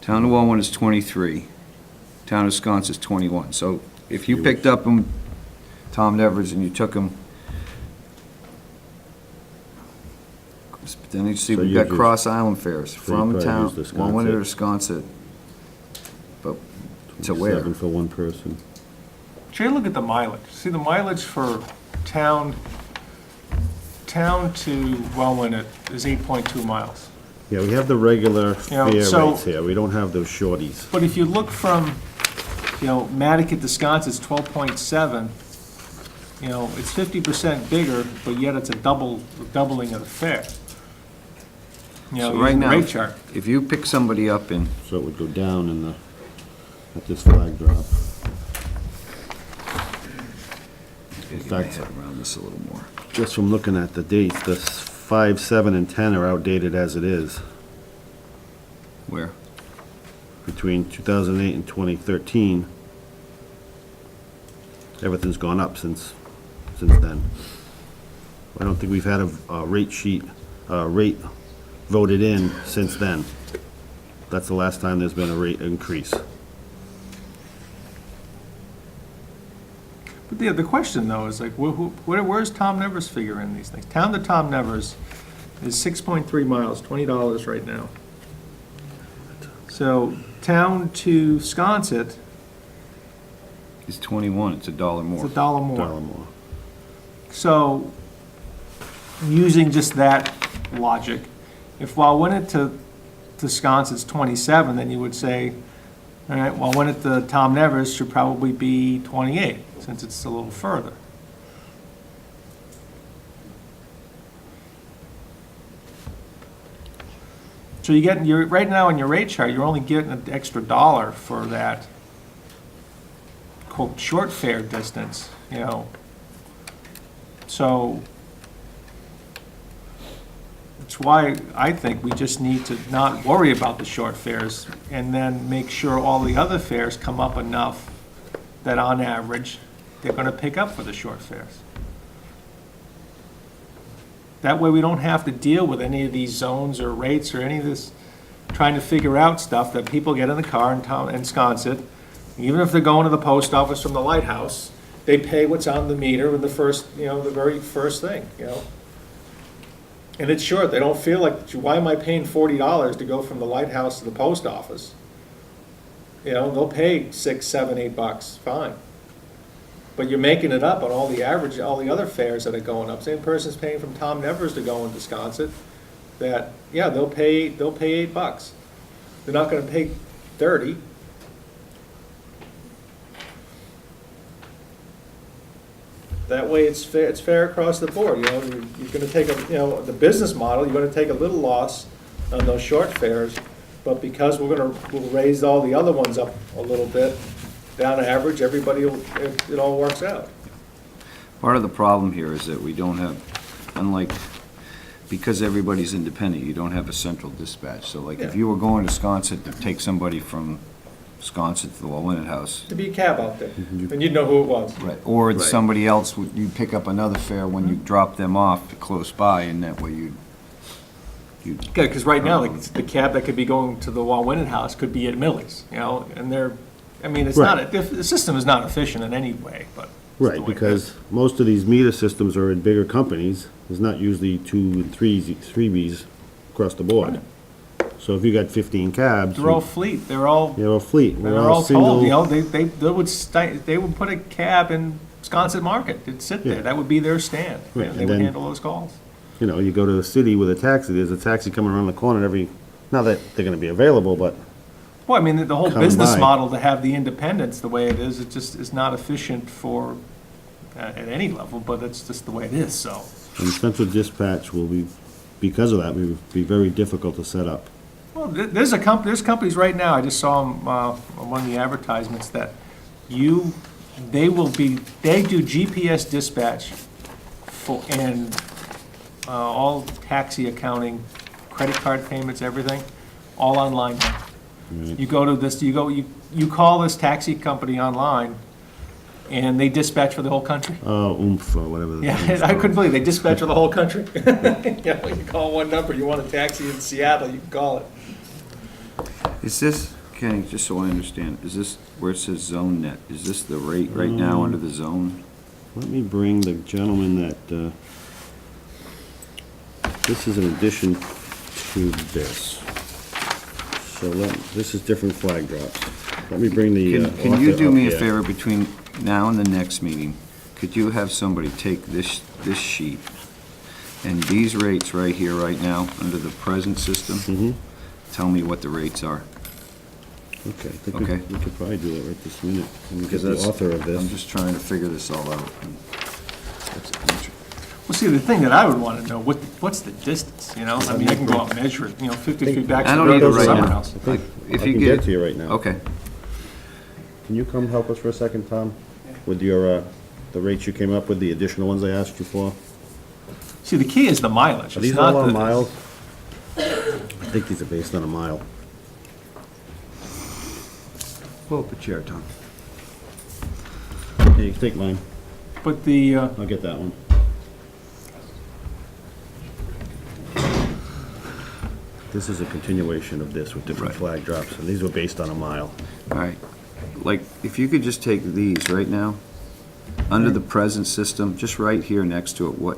town to Wallwinnet is 23, town to Sconset is 21. So if you picked up them, Tom Nevers, and you took them, then you see So we've you'd got use- cross island fares you'd from probably town, use the Wallwinnet or Sconset. Sconset. But to where? 7 for one person. Try to look at the mileage. See, the mileage for town to Wellwinnet is 8.2 miles. Yeah, we have the regular know, fare so- rates here, we don't have those shorties. But if you look from, Mattocket to Sconset is 12.7, it's 50% bigger, but yet it's a doubling of the fare. So right using the now, rate chart. if you pick somebody up in, So it would go down at this flag drop. get my fact- head around this a little more. Just from looking at the dates, the 5, 7, and 10 are outdated as it is. Where? Between 2008 and 2013, everything's gone up since then. I don't think we've had a rate sheet, rate voted in since then. That's the last time there's been a rate increase. But the question, though, is like, where's Tom Nevers figure in these things? Town to Tom Nevers is 6.3 miles, $20 right now. So town to Sconset It's 21, it's $1 is more. $1 more. $1 more. So, using just that logic, if while when it to Sconset's 27, then you would say, all right, well, when it to Tom Nevers should probably be 28, since it's a little further. So you get, right now in your rate chart, you're only getting an extra $1 for that, quote, short fare distance, you know. So, that's why I think we just need to not worry about the short fares, and then make sure all the other fares come up enough that on average, they're gonna pick up for the short fares. That way we don't have to deal with any of these zones or rates or any of this, trying to figure out stuff that people get in the car in town, in Sconset. Even if they're going to the post office from the lighthouse, they pay what's on the meter with the first, you know, the very first thing, you know? And it's short, they don't feel like, why am I paying $40 to go from the lighthouse to the post office? You know, they'll pay $6, $7, $8, fine. But you're making it up on all the average, all the other fares that are going up. Same person's paying from Tom Nevers to go into Sconset, that, yeah, they'll pay $8. They're not gonna pay 30. That way it's fair across the board, you know, you're gonna take the business model, you're gonna take a little loss on those short fares, but because we'll raise all the other ones up a little bit, down average, it all works out. Part of the problem here is that we don't have, unlike, because everybody's independent, you don't have a central dispatch. So like, if Yeah. you were going to Sconset to take somebody from Sconset to the Llewellyn House, To be a cab out there, and you'd know who it was. right, or Right. somebody else, you pick up another fare when you drop them off close by, and that way you'd Yeah, because right now, like, the cab that could be going to the Wallwinnet House could be at Millie's, you know, and it's Right. not, the system is not efficient in any way, but. it's the Right, way it because is. most of these meter systems are in bigger companies. There's not usually 2 and 3Bs across the board. So if you got 15 cabs, They're all fleet, they're all, you're a fleet. they're We're all told, you single. know, they would put a cab in Sconset Market, it'd sit there, Yeah. that would be their stand. Right, They and would then- handle those calls. You know, you go to the city with a taxi, there's a taxi coming around the corner not that they're gonna be available, but Well, I mean, the whole Come business by. model to have the independence the way it just is not efficient for, at any level, but it's just the way it is, so. and central dispatch will be, because of that, will be very difficult to set up. Well, there's companies right now, I just saw them, on one of the advertisements, that they do GPS dispatch and all taxi accounting, credit card payments, everything, all online now. You go to this, you call this taxi company online, and they dispatch for the whole country. Oomph, or whatever. the thing's Yeah, I couldn't called. believe, they dispatch for the whole country. You know, you call one number, you want a taxi in Seattle, you can call it. Is this, Kenny, just so I understand, is this where it says zone net, is this the rate right now under the zone? Let me bring the gentleman that, this is an addition to this. So this is different flag drops. Let me bring the. Can you author do up me a here. favor between now and the next meeting? Could you have somebody take this sheet and these rates right here, right now, under the present system? Tell me what the rates are. Okay, I think Okay. we could probably do that right this minute. Let me get Because the that's, author of I'm this. just trying to figure this all out. Well, see, the thing that I would want to know, what's the distance, you know? I mean, I can go out and measure it, 50 feet back I to the don't road need it goes to right summer now. house. Like, I if you can get get it- to you right now. Okay. Can you come help us for a second, Tom? With your, the rates you came up with, the additional ones I asked you for? See, the key is the mileage. Are It's these not all on the- miles? I think these are based on a mile. Pull up a chair, Tom. Yeah, you can take mine. But the, I'll get that one. This is a continuation of this with different flag drops, and these were based on a mile. All right, like, if you could just take these right now, under the present system, just right here next to it, what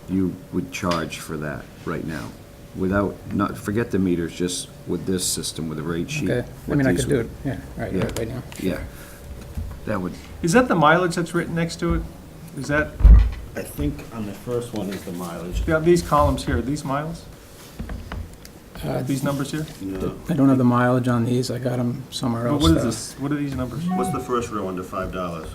you would charge for that right now, without, not, forget the meters, just with this system, with a rate sheet. Okay, I what mean, I these could do would- it, yeah, right, Yeah. right now. Yeah, that would, is that the mileage that's written next to it? Is that, I think on the first one is the mileage. yeah, these columns here, are these miles? Uh, These numbers here? No. I don't have the mileage on these, I got them somewhere What else. what is though. this, what are these numbers? What's the first row under $5?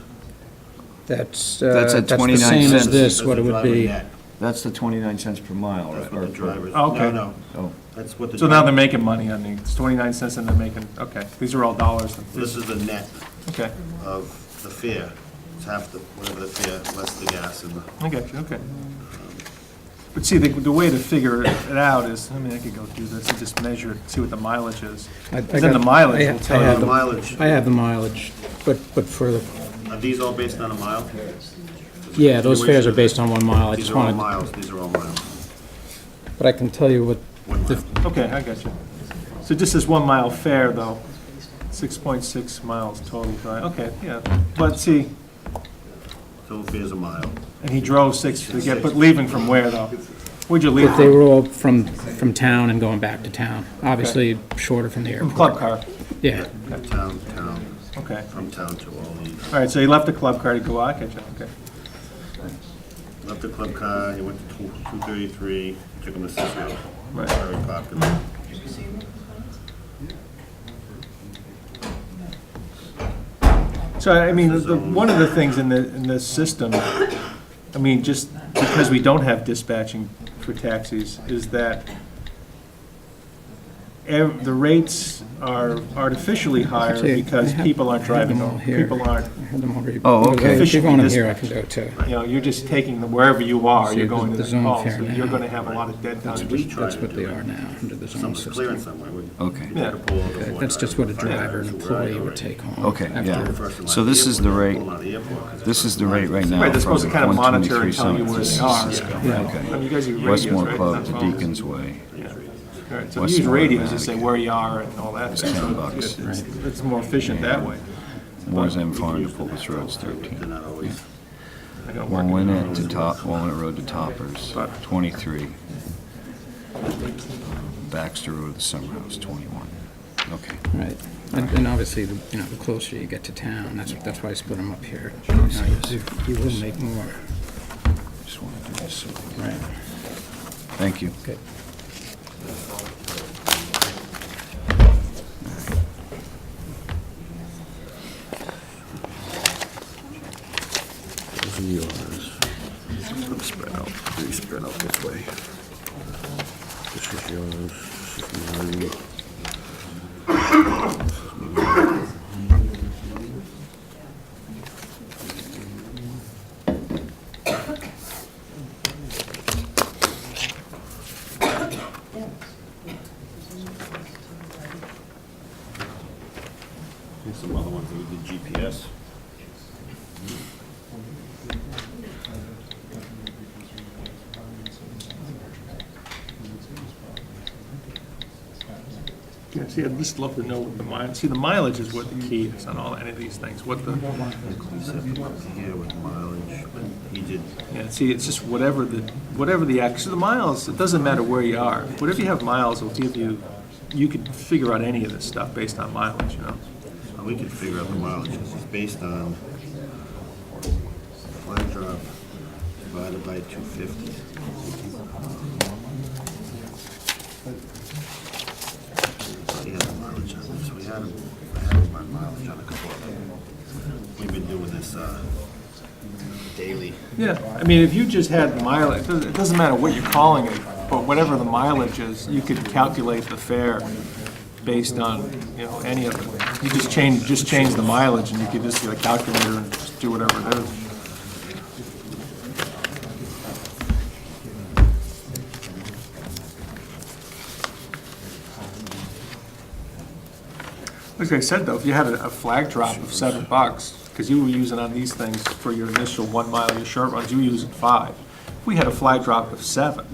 That's at the 29 same as cents. this, what it would be. that's the 29 cents per mile, That's right? what or the per- drivers, Oh, okay. no, Oh, that's what the. So now they're drivers- making money on these, it's 29 cents and they're making, okay, these are all dollars. This is the net Okay, of the fare. It's half the, whatever the fare, less the gas and the. I got you, okay. But see, the way to figure it out is, I mean, I could go through this and just measure it, see what the mileage is. I Because then the mileage will tell have you. The mileage, I have the mileage, but for the, are these all based on a mile? yeah, those fares are based on 1 mile, I These just are all wanted, miles, these are all miles. but I can tell you what, 1 mile. Okay, I got you. So just this 1 mile fare though, 6.6 miles total drive, okay, yeah. But see, Total fare is a mile. and he drove 6 to get, but leaving from where though? Where'd you leave if they from? were all from town and going back to town, obviously shorter from the From airport. Club Car, Yeah, Town, okay. from town to all these. All right, so he left the Club Car to go, I catch you, okay. Left the club car, he went to 233, took him to Cisco. Right. Very popular. So, I mean, one of the things in this system, I mean, just because we don't have dispatching for taxis, is that the rates are artificially higher Actually, because I have- people aren't I have driving them all home. here. People aren't, I had them already. Oh, okay. If you want them Efficiently here, I can do it too. you know, you're just taking them wherever you are, See, you're the- going to the the zone call, fare so you're now. gonna have a lot of dead time. We tried That's to what do they it. are now, under the zone Someone's clearing system. somewhere. We okay. Yeah. had to pull over Okay, four that's just what a drivers. driver, an Five employee drivers would were take home. Okay, after- yeah. First in line So this to is the the airport, rate, pull 'em out of the airport, 'cause this is the rate right now. Right, they're supposed to from kind of monitor 123 and tell you where they are. Cisco. I mean, Okay. you guys use radios, Westmore right? Club That's to all. Deacon's Way. Yeah. All right, so if you Westmore use radios, automatic. just say where you are and all that. thing. $10. So it's more efficient that way. Moore's End Farm to Pulvis Road's 13. they're not always. I don't work in Walnut to Top, Walnut Road to Toppers, 23. Baxter Road to Summer House, 21. Okay. Right, and obviously, the closer you get to town, that's why I split them up here. You know, you will make more, Just want to do this. right? Thank you. Good. Those are yours. Spread out, pretty spread out this way. This is yours. This is mine. Here's some other ones that we did GPS. Yeah, see, I'd just love to know what the mileage, see, the mileage is what the key is on any of these things, what the, He said here with mileage, but he did, yeah, see, it's just whatever the actual, the miles, it doesn't matter where you are. Whatever you have miles will give you, you could figure out any of this stuff based on mileage, you know? we could figure out the mileage. This is based on flag drop divided by 250. He had the mileage on this. I had my mileage on a couple of them. We've been doing this daily. Yeah, I mean, if you just had the mileage, it doesn't matter what you're calling it, but whatever the mileage is, you could calculate the fare based on, any of it. You just change the mileage, and you could just get a calculator and just do whatever it is. Like I said, though, if you had a flag drop of $7, because you were using on these things for your initial 1 mile, your short runs, you were using 5. We had a flag drop of 7,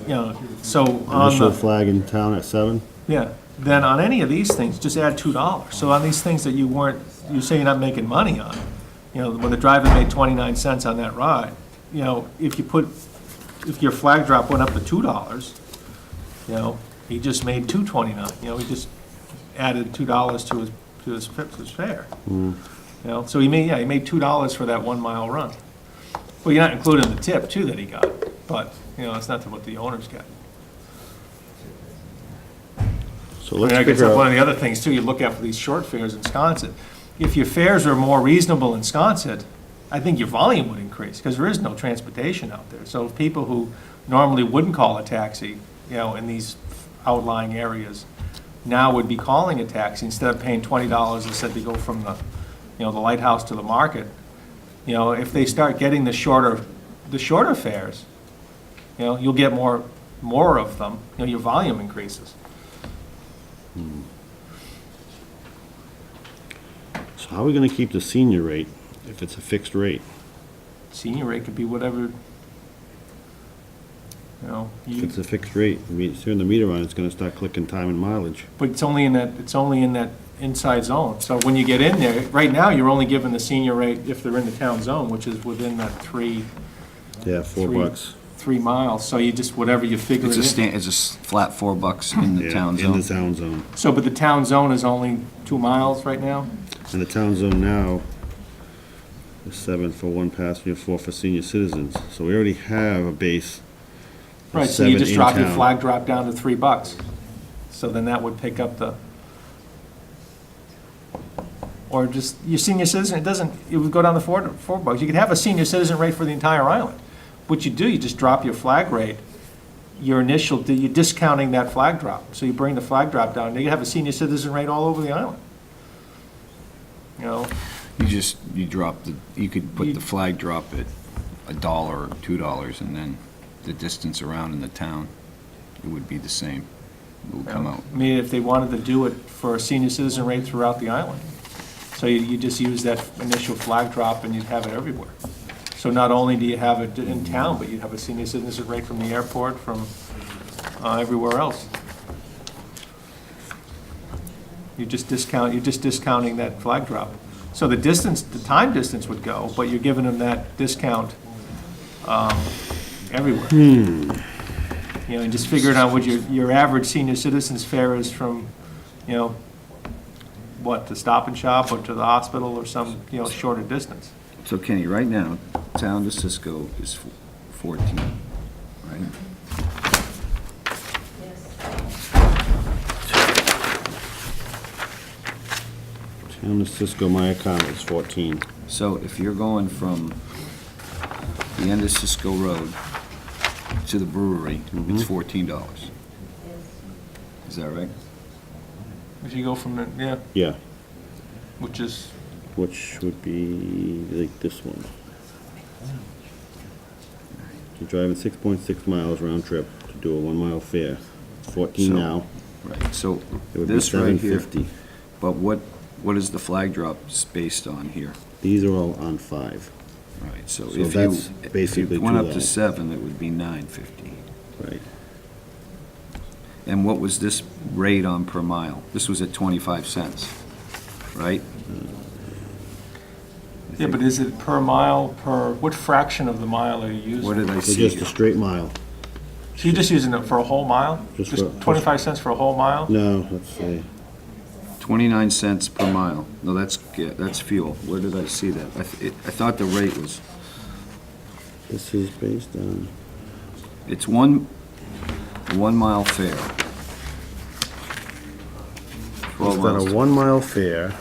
you know, so on Initial the, flag in town at 7? yeah, then on any of these things, just add $2. So on these things that you weren't, you say you're not making money on, you know, when the driver made 29 cents on that ride, you know, if your flag drop went up to $2, you know, he just made $2.29, you know, he just added $2 to his fare. You know, so he made $2 for that 1 mile run. Well, you're not including the tip too that he got, but, you know, it's not what the owners get. So I mean, let's I guess figure one out, of the other things too, you look at for these short fares in Sconset, if your fares are more reasonable in Sconset, I think your volume would increase, because there is no transportation out there. So people who normally wouldn't call a taxi, you know, in these outlying areas, now would be calling a taxi instead of paying $20 instead to go from the, you know, the lighthouse to the market. You know, if they start getting the shorter fares, you know, you'll get more of them, you know, your volume increases. so how are we gonna keep the senior rate if it's a fixed rate? Senior rate could be whatever, you know, If it's a fixed rate, I mean, it's in the meter on, it's gonna start clicking time and mileage. but it's only in that inside zone. So when you get in there, right now, you're only given the senior rate if they're in the town zone, which is within that Yeah, Three. $4. 3 miles. So you just, whatever you figure it in. It's a flat $4 in the Yeah, town in the zone. town zone. So, but the town zone is only 2 miles right now? And the town zone now is 7 for one passenger, 4 for senior citizens. So we already have a base of Right, so you 7 just in drop your town. flag drop down to $3. So then that would pick up the, or just, your senior citizen, it would go down to $4. You could have a senior citizen rate for the entire island. What you do, you just drop your flag rate, you're discounting that flag drop. So you bring the flag drop down, and you have a senior citizen rate all over the island. You know, You could put the flag drop at $1 or $2, and then the distance around in the town, it would be the same. It would come out. I mean, if they wanted to do it for a senior citizen rate throughout the island. So you just use that initial flag drop and you'd have it everywhere. So not only do you have it in town, but you'd have a senior citizen rate from the airport, from everywhere else. You're just discounting that flag drop. So the time distance would go, but you're giving them that discount everywhere. You know, and just figuring out what your average senior citizen's fare is from, you know, what, the Stop and Shop or to the hospital or some, you know, shorter distance. So Kenny, right now, town to Cisco is 14, right? Town of Cisco, my account is 14. So if you're going from the end of Cisco Road to the brewery, it's $14. Is that right? If you go from the, yeah, Yeah, which is, which would be like this one. You're driving 6.6 miles round trip to do a 1 mile fare. 14 So- now, Right, so it would be this right here, $7.50. but what is the flag drop based on here? These are all on 5, Right, so So if that's you basically went too up low. to 7, it would be $9.50. right? And what was this rate on per mile? This was at 25 cents, right? yeah, but is it per mile, what fraction of the mile are you using? What did I So see? just a straight mile. So you're just using it for a whole mile? Just Just for- 25 cents for a whole mile? No, let's see. 29 cents per mile. No, that's fuel. Where did I see that? I thought the rate was, This is based on, it's one mile fare. 12 it's on miles. a 1 mile fare.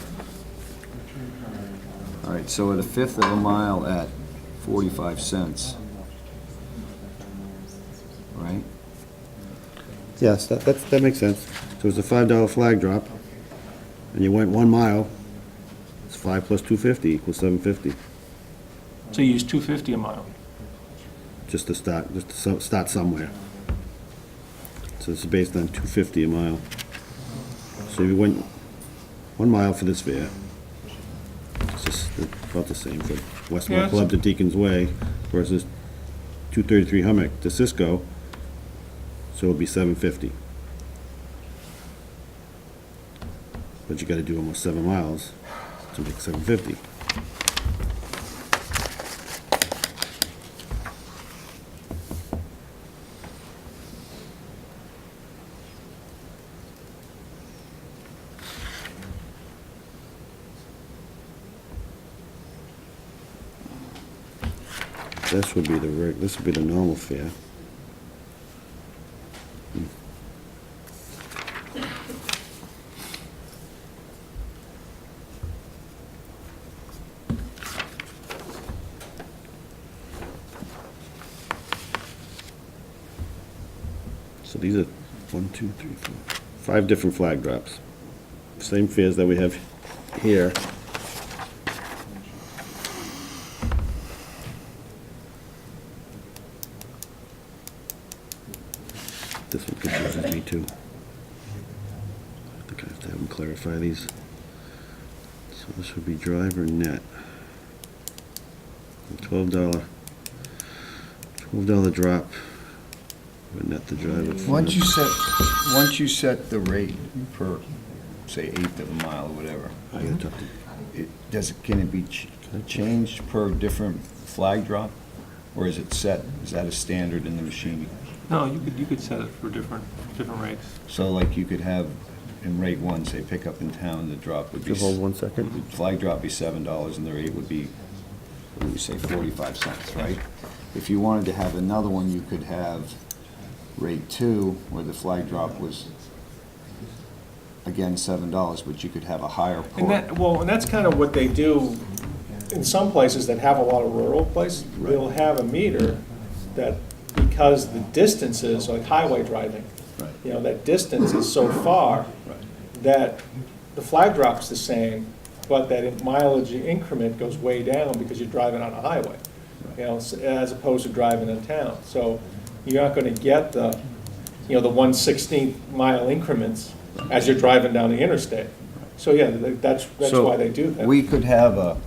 All right, so at a fifth of a mile at 45 cents. Right? Yes, that makes sense. So it's a $5 flag drop, and you went 1 mile, it's 5 plus 250 equals 750, So you use $2.50 a mile. just to start somewhere. So it's based on 250 a mile. So if you went 1 mile for this fare, it's just About the same for Yeah, Westmore it's- Club to Deacon's Way versus 233 Hummock to Cisco, so it'll be 750. But you gotta do almost 7 miles to make 750. This would be this would be the normal fare. So these are 1, 2, 3, 4, 5 different flag drops. Same fares that we have here. This one confuses me too. I think I have to have them clarify these. So this would be driver net. $12 drop would net the driver. for- Once you set the rate per, say, eighth of a mile or whatever, I gotta talk to- can it be changed per different flag drop? Or is it set, is that a standard in the machine? No, you could set it for different rates. So like you could have in rate one, say pick up in town, the drop would be. Just hold 1 second. The flag drop be $7 and the rate would be, what do we say, 45 cents, right? If you wanted to have another one, you could have rate two, where the flag drop was, again, $7, but you could have a higher port. And that's kind of what they do in some places that have a lot of rural places. They'll have a meter that, because the distances, like highway driving, Right. that distance is so far that the flag drop's the same, but that mileage increment goes way down because you're driving on a highway, as opposed to driving in town. So you're not going to get the 1/16 mile increments as you're driving down the interstate. So yeah, that's So why they do that. We could have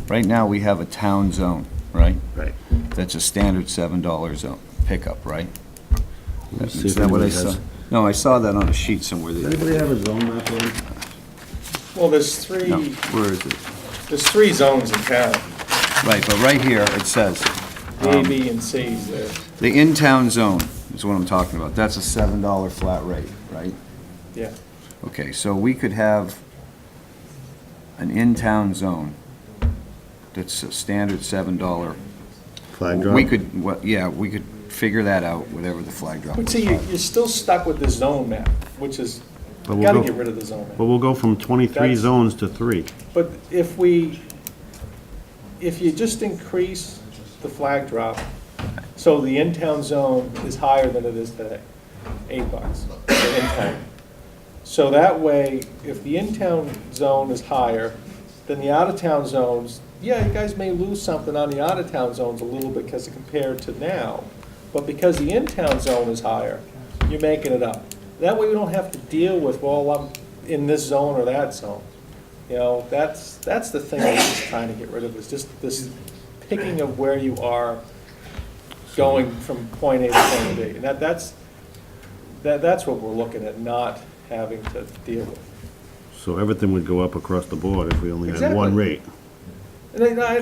right now, we have a town zone, right? Right. That's a standard $7 zone, pickup, right? Let's see Is if that what I anybody saw? has- No, I saw that on a sheet somewhere. Does anybody have a zone map on? Well, there's No, where is it? three zones in town, Right, but right here, it says, A, B, and C there. the in-town zone is what I'm talking about. That's a $7 flat rate, right? Yeah. Okay, so we could have an in-town zone that's a standard $7. Flag drop? We could, we could figure that out, whatever the flag drop But is. see, you're still stuck with the zone map, which is, But you we'll gotta go- get rid of the zone But map. we'll go from 23 That's- zones to 3. But if you just increase the flag drop, so the in-town zone is higher than it is today, $8 for in-town. So that way, if the in-town zone is higher, then the out-of-town zones, yeah, you guys may lose something on the out-of-town zones a little bit because compared to now, but because the in-town zone is higher, you're making it up. That way we don't have to deal with, well, I'm in this zone or that zone. That's the thing I'm just trying to get rid of, is just this picking of where you are going from point A to point B. And that's what we're looking at, not having to deal with. So everything would go up across the board if we only had one Exactly. rate.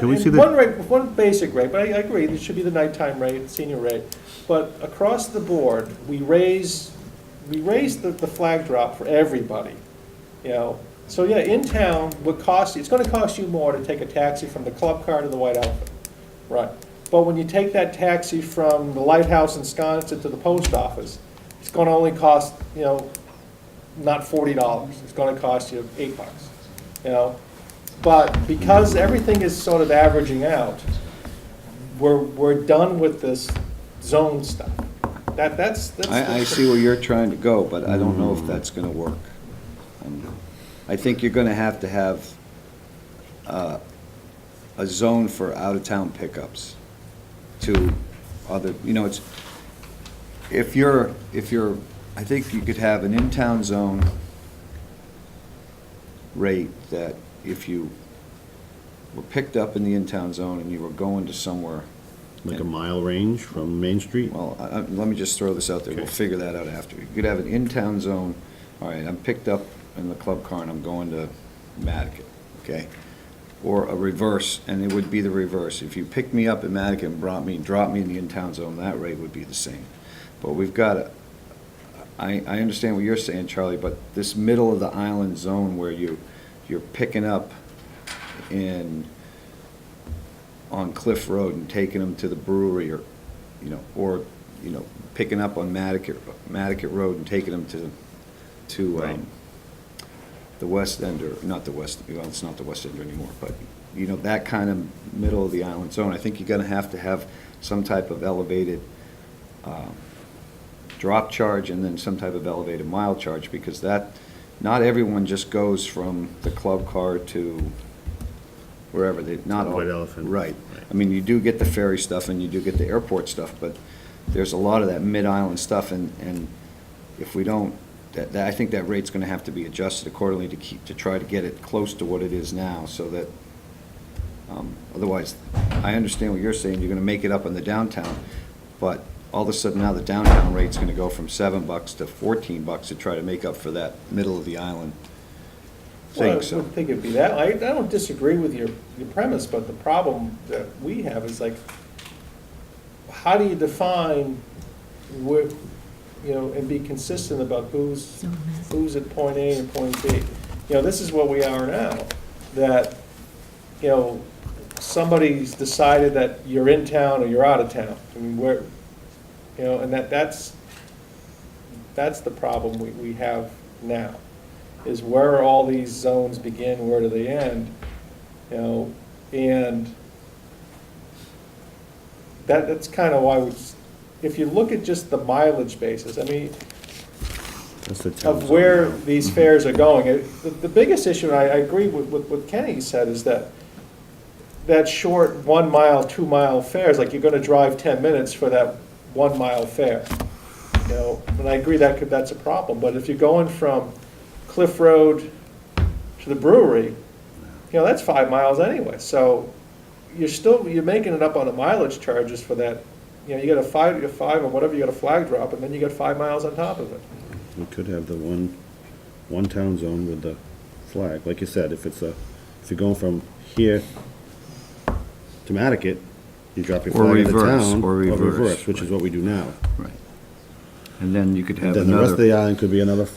And we see the- one rate, one basic rate, but I agree, it should be the nighttime rate, senior rate. But across the board, we raise the flag drop for everybody, So yeah, in town would cost you, it's gonna cost you more to take a taxi from the club car to the White Elephant. Right. But when you take that taxi from the Lighthouse in Wisconsin to the post office, it's gonna only cost, not $40. It's gonna cost you $8, But because everything is sort of averaging out, we're done with this zone stuff. That's. I see where you're trying to go, but I don't know if that's gonna work. I think you're gonna have a zone for out-of-town pickups to other, it's, if you're, I think you could have an in-town zone rate that if you were picked up in the in-town zone and you were going to somewhere, Like a mile range from Main Street? well, let me just throw this out there, we'll Okay. figure that out after. You could have an in-town zone, all right, I'm picked up in the club car and I'm going to Mattocket, okay? Or a reverse, and it would be the reverse. If you picked me up in Mattocket and dropped me in the in-town zone, that rate would be the same. But we've got I understand what you're saying, Charlie, but this middle of the island zone where you're picking up on Cliff Road and taking them to the brewery or, picking up on Mattocket Road and taking them to Right. the West End, or not the West, well, it's not the West End anymore, but, that kind of middle of the island zone, I think you're gonna have to have some type of elevated, drop charge and then some type of elevated mile charge, because not everyone just goes from the club car to wherever, not all. White Elephant. Right. I mean, you do get the ferry stuff and you do get the airport stuff, but there's a lot of that mid-island stuff, and if we don't, I think that rate's gonna have to be adjusted accordingly to try to get it close to what it is now, so that, otherwise, I understand what you're saying, you're gonna make it up in the downtown, but all of a sudden now the downtown rate's gonna go from $7 to $14 to try to make up for that middle of the island Well, I thing, so. wouldn't think it'd be that. I don't disagree with your premise, but the problem that we have is like, how do you define where, and be consistent about who's at point A and point B? This is what we are now, that, somebody's decided that you're in town or you're out of town. I mean, and that's the problem we have now, is where all these zones begin, where do they end? And that's kind of why if you look at just the mileage basis, I mean, That's the town of zone where now. these fares are going, the biggest issue, and I agree with what Kenny said, is that short 1 mile, 2 mile fares, like you're gonna drive 10 minutes for that 1 mile fare. And I agree that's a problem, but if you're going from Cliff Road to the brewery, that's 5 miles anyway, so you're making it up on the mileage charges for that. You get a five or whatever, you got a flag drop, and then you get 5 miles on top of it. We could have the one town zone with the flag, like you said, if you're going from here to Mattocket, you drop your Or flag in the reverse, town. or reverse, Which is right. what we do now. Right. And then you could And have then the rest of another, the island could be another,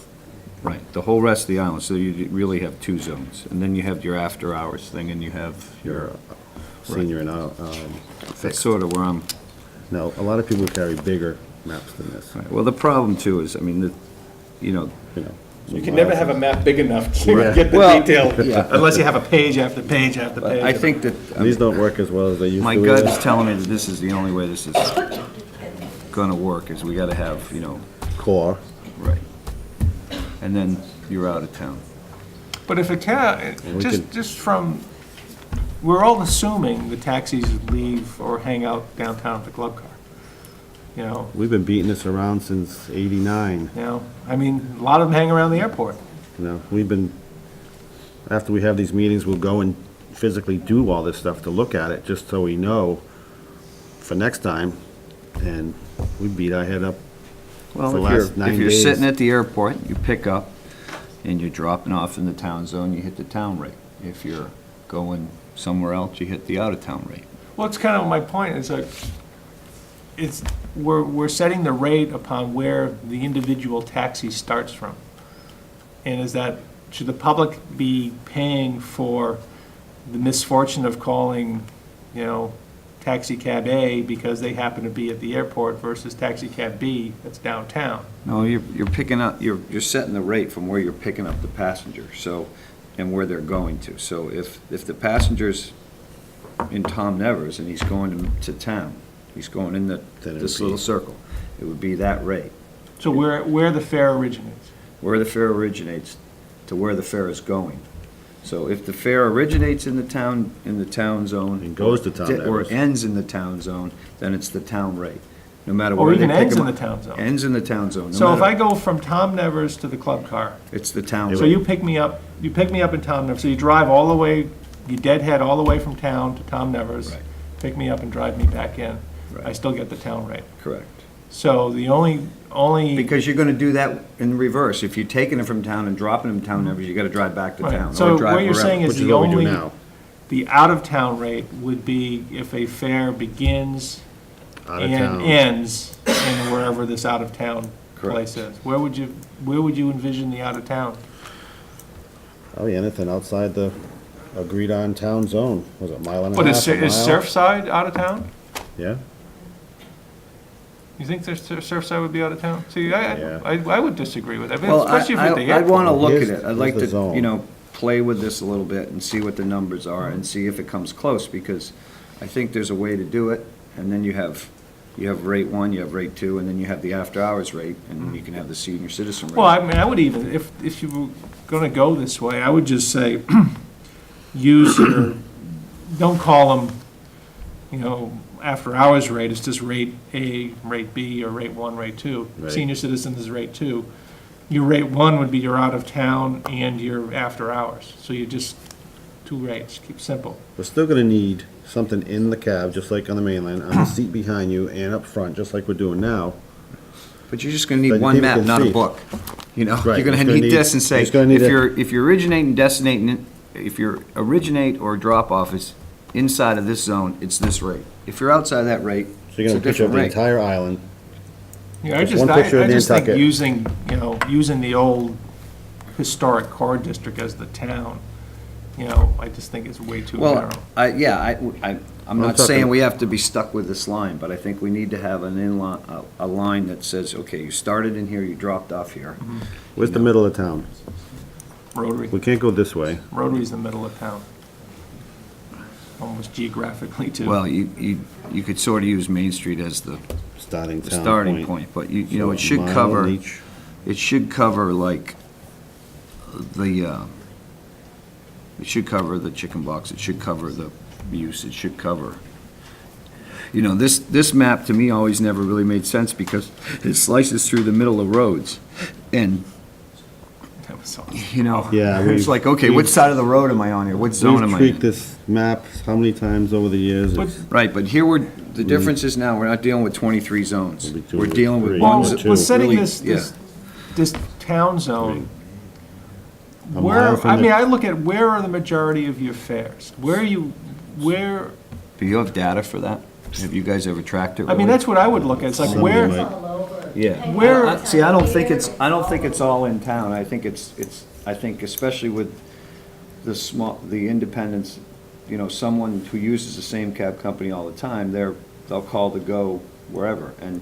right, the whole rest of the island, so you really have 2 zones. And then you have your after-hours thing, and you have your, senior and out, that's fixed. sort of where I'm. Now, a lot of people carry bigger maps than this, Right. Well, the problem too is, I mean, you know. You can never have a map big enough to Right. get the Well, detail, yeah. unless you have a page after page after page. I think that, These don't work as well as they used to. my gut is telling me that this is the only way this is gonna work, is we gotta have, Core. right. And then you're out of town. But if it can, we just from, we're all assuming the taxis leave or hang out downtown at the club car. We've been beating this around since '89. I mean, a lot of them hang around the airport. We've been, after we have these meetings, we'll go and physically do all this stuff to look at it, just so we know for next time, and we beat our head up. Well, For the if last you're, 9 if you're days. sitting at the airport, you pick up and you're dropping off in the town zone, you hit the town rate. If you're going somewhere else, you hit the out-of-town rate. Well, it's kind of my point, is like, we're setting the rate upon where the individual taxi starts from. And should the public be paying for the misfortune of calling, taxi cab A because they happen to be at the airport versus taxi cab B that's downtown? No, you're picking up, you're setting the rate from where you're picking up the passenger, so, and where they're going to. So if the passenger's in Tom Nevers and he's going to town, he's going in Then it'd this be- little circle, it would be that rate. So where the fare originates. Where the fare originates to where the fare is going. So if the fare originates in the town zone. And goes to Tom Or Nevers. ends in the town zone, then it's the town rate, no matter Or where they even pick ends them in the up. town zone. Ends in the town zone. no So if matter- I go from Tom Nevers to the club car, It's the town so rate. you pick me up in Tom Nevers, so you drive all the way you deadhead all the way from town to Tom Nevers, Right. pick me up and drive me back in, I Right. still get the town rate. Correct. So the only, Because you're gonna do that in reverse. If you're taking it from town and dropping them town Nevers, you gotta drive back to Right. town. So or drive what you're wherever. saying is Which is the what we do only, now, the out-of-town rate would be if a fare begins out of and town. ends in wherever this out-of-town place Correct. is. Where would you envision the out-of-town? Oh, yeah, anything outside the agreed-on town zone. Was it a mile and a What, half, a is mile? Surfside out-of-town? Yeah, You think Surfside would be out-of-town? See, Yeah. I would disagree with that, Well, especially if it's the I'd wanna airport. look at Here's- it. I'd like here's the to, zone. you know, play with this a little bit and see what the numbers are and see if it comes close, because I think there's a way to do it. And then you have rate one, you have rate two, and then you have the after-hours rate, and you can have the senior citizen rate. Well, I mean, I would even, if you were gonna go this way, I would just say, use your, don't call them, you know, after-hours rate, it's just rate A, rate B, or rate one, rate two. Right. Senior citizen is rate two. Your rate one would be your out-of-town and your after-hours, so you just, two rates, keep it simple. we're still gonna need something in the cab, just like on the mainland, on the seat behind you and up front, just like we're doing now. But you're just gonna But need one people map, can not a see. book. You know, Right, you're gonna it's gonna need need- this and say, it's gonna need if you're originating, destinating, if your originate or drop-off is inside of this zone, it's this rate. If you're outside that rate, So it's you're a gonna picture different the rate. entire island. Yeah, Just one picture I of just think Nantucket. using the old historic core district as the town, I just think it's way too narrow. Well, I'm I'm not saying talking- we have to be stuck with this line, but I think we need to have an inline, a line that says, okay, you started in here, you dropped off here. Where's the middle of town? Rotary, We can't go this way. Rotary's the middle of town. Almost geographically, too. Well, you could sort of use Main Street as the Starting town starting point, but you know, So it should mile cover, each. it should cover like the, it should cover the chicken box, it should cover the use, it should cover. You know, this map to me always never really made sense because it slices through the middle of roads. And, That was so- you know, Yeah, it's we've- like, okay, which side of the road am I on here? What zone We've am I tweaked in? this map how many times over the years? But- It's- Right, but here the difference is now, we're not dealing with 23 zones. We'll be doing We're dealing with three. Well, one. One's we're setting really- this town zone, A mile from I the- mean, I look at where are the majority of your fares? Where, Do you have data for that? Have you guys ever tracked it? I mean, really? that's what I would look at, it's like Somebody where, might- Yeah. Where- See, I don't think it's all in town. I think I think especially with the independents, you know, someone who uses the same cab company all the time, they'll call to go wherever, and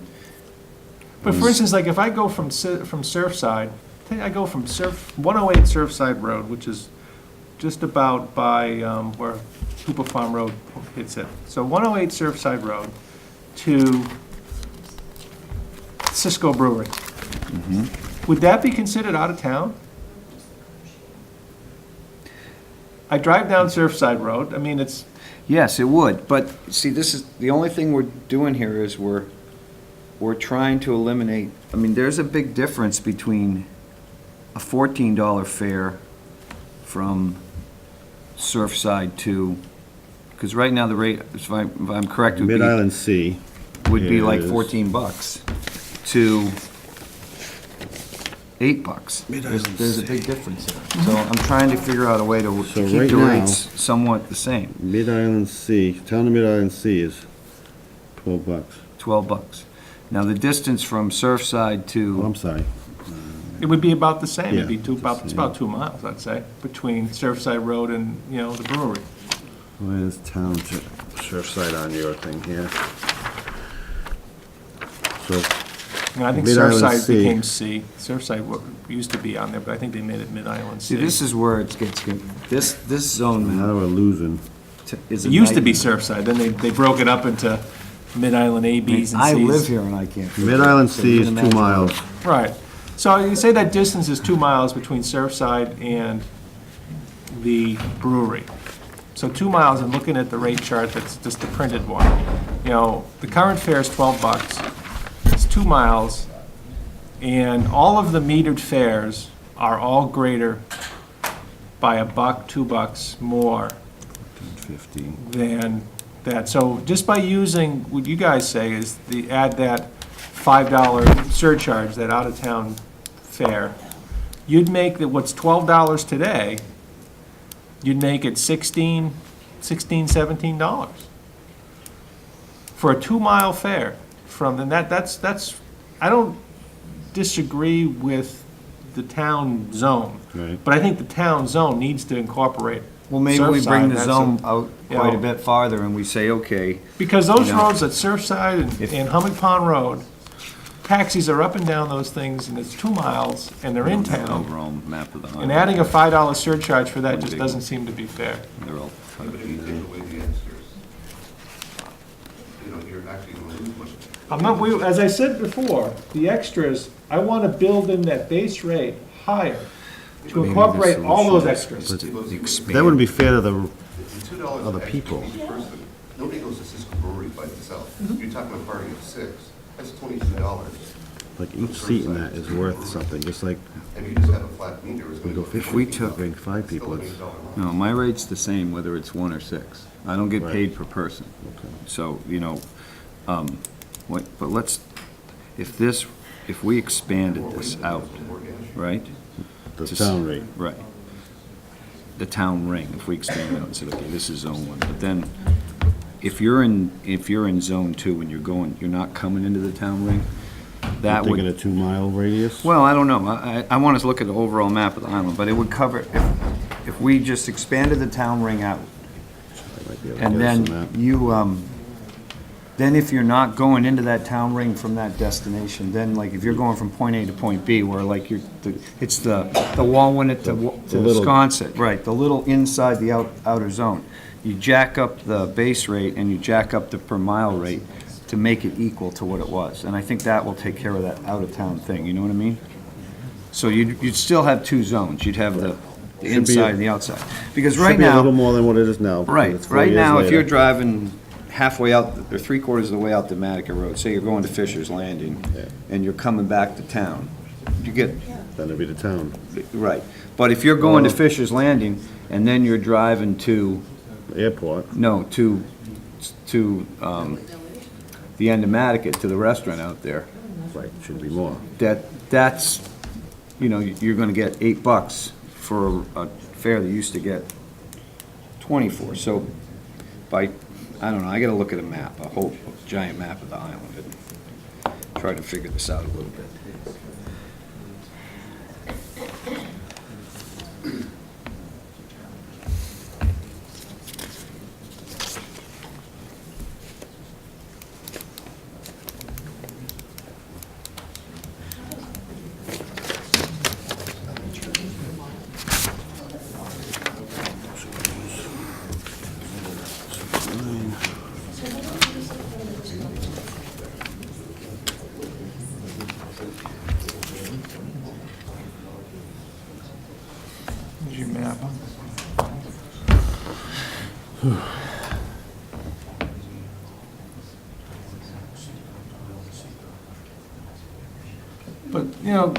but for instance, like if I go from Surfside, I go from 108 Surfside Road, which is just about by where Hooper Farm Road hits it. So 108 Surfside Road to Cisco Brewery. Would that be considered out of town? I drive down Surfside Road, I mean, it's, yes, it would, but see, this is, the only thing we're doing here is we're trying to eliminate, I mean, there's a big difference between a $14 fare from Surfside to, because right now the rate, if I'm correct, would be, Mid-Island Sea. would be like is- $14 to $8. There's a big difference there. So I'm trying to figure out a way to So keep right the now- rates somewhat the same, Mid-Island Sea, town of Mid-Island Sea is $12. $12. Now, the distance from Surfside Oh, to, I'm sorry. it would be about the same, it'd be Yeah, it's about 2 miles, I'd say, between Surfside Road and, the brewery. Where's township, Surfside on your thing here? So, And I think Mid-Island Surfside Sea. became C. Surfside used to be on there, but I think they made it Mid-Island see, C. this is where it gets, this zone now we're losing. is a It used to be nightmare. Surfside, then they broke it up into Mid-Island A, Bs, and Cs. I live here and I can't. figure it out. Mid-Island So Sea you is can 2 imagine miles. Right. So you say that distance is 2 miles between Surfside and the brewery. So 2 miles, and looking at the rate chart, that's just the printed one. The current fare is $12. It's 2 miles, and all of the metered fares are all greater by $1, $2 more 15. than that. So just by using, what you guys say is add that $5 surcharge, that out-of-town fare, you'd make that what's $12 today, you'd make it $16, $17 for a 2-mile fare from, and that's, I don't disagree with the town zone. Right. But I think the town zone needs to incorporate Well, maybe we Surfside, bring the that's zone a- out you quite a know. bit farther and we say, okay, because those You know. roads at Surfside If- and Hummock Pond Road, taxis are up and down those things, and it's 2 miles, and they're in town. overall map of the And highway. adding a $5 surcharge for that just doesn't seem to be fair. They're all But if you take away the extras, you know, you're actually going to lose money. I'm not, as I said before, the extras, I want to build in that base rate higher to incorporate all those extras. That wouldn't be fair to the The $2 Other extra people. each person. Nobody goes to Cisco Brewery by themselves. You're talking a party of 6, that's $22. Like each seat in that is worth something, just like And you just have a flat meter. It's we gonna go go 50, we took- bring 5 people, Still it's, $8. No, my rate's the same whether it's 1 or 6. I don't get Right. paid per person. okay. So, you know, but let's, if we expanded this out, right? The To s- town rate. Right. The town ring, if we expand it out and said, okay, this is zone 1, but then if you're in zone 2 and you're not coming into the town ring, that Thinking would, a 2-mile radius? well, I don't know, I want us to look at the overall map of the island, but it would cover, if we just expanded the town ring out, I might be able to and get us some then map. you, then if you're not going into that town ring from that destination, then like if you're going from point A to point B, where like it's the Walwinet to little- Sconset, right, the little inside the outer zone. You jack up the base rate and you jack up the per mile rate to make it equal to what it was. And I think that will take care of that out-of-town thing, you know what I mean? So you'd still have 2 zones. You'd have the be inside and the outside. Because Should right be a little now, more than what it is now. right, It's 4 right years now, if later. you're driving halfway out, or 3/4 of the way out the Matica Road, say you're going to Fisher's Landing, Yeah. and you're coming back to town, you get, Then it'd be the town. right. But if you're going to Well- Fisher's Landing, and then you're driving to, Airport, no, to the end of Matica, to the restaurant out there, right, should be more. that's, you know, you're gonna get $8 for a fare that used to get 24. So by, I don't know, I gotta look at a map, a whole giant map of the island, and try to figure this out a little bit. Here's your map. But, you know,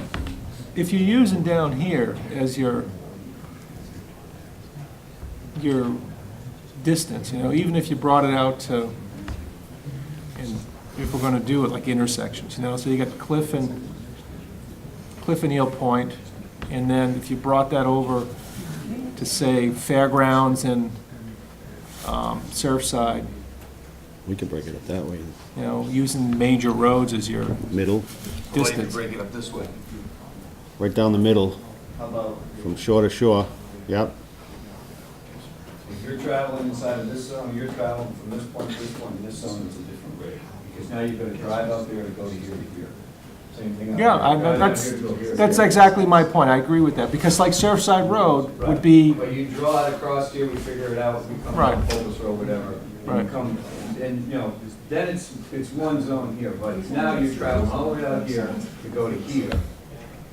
if you're using down here as your distance, you know, even if you brought it out to, and if we're gonna do it like intersections, you know, so you got Cliff and Eel Point, and then if you brought that over to, say, Fairgrounds and Surfside, We could break it up that way, you know, using major roads as your middle, distance. break it up this way. right down the middle, How about, from shore to shore, yep. if you're traveling inside of this zone, you're traveling from this point to this point, and this zone is a different rate. Because now you've got to drive out there to go to here to here. Same thing. out Yeah, there. Drive out here to go here to that's here. exactly my point, I agree with that, because like Surfside Road would be, But you draw it across here, we figure it out, we come Right. down Fulton Road, whatever. And Right. you come, and, you know, then it's one zone here, but now you're traveling all the way out here to go to here.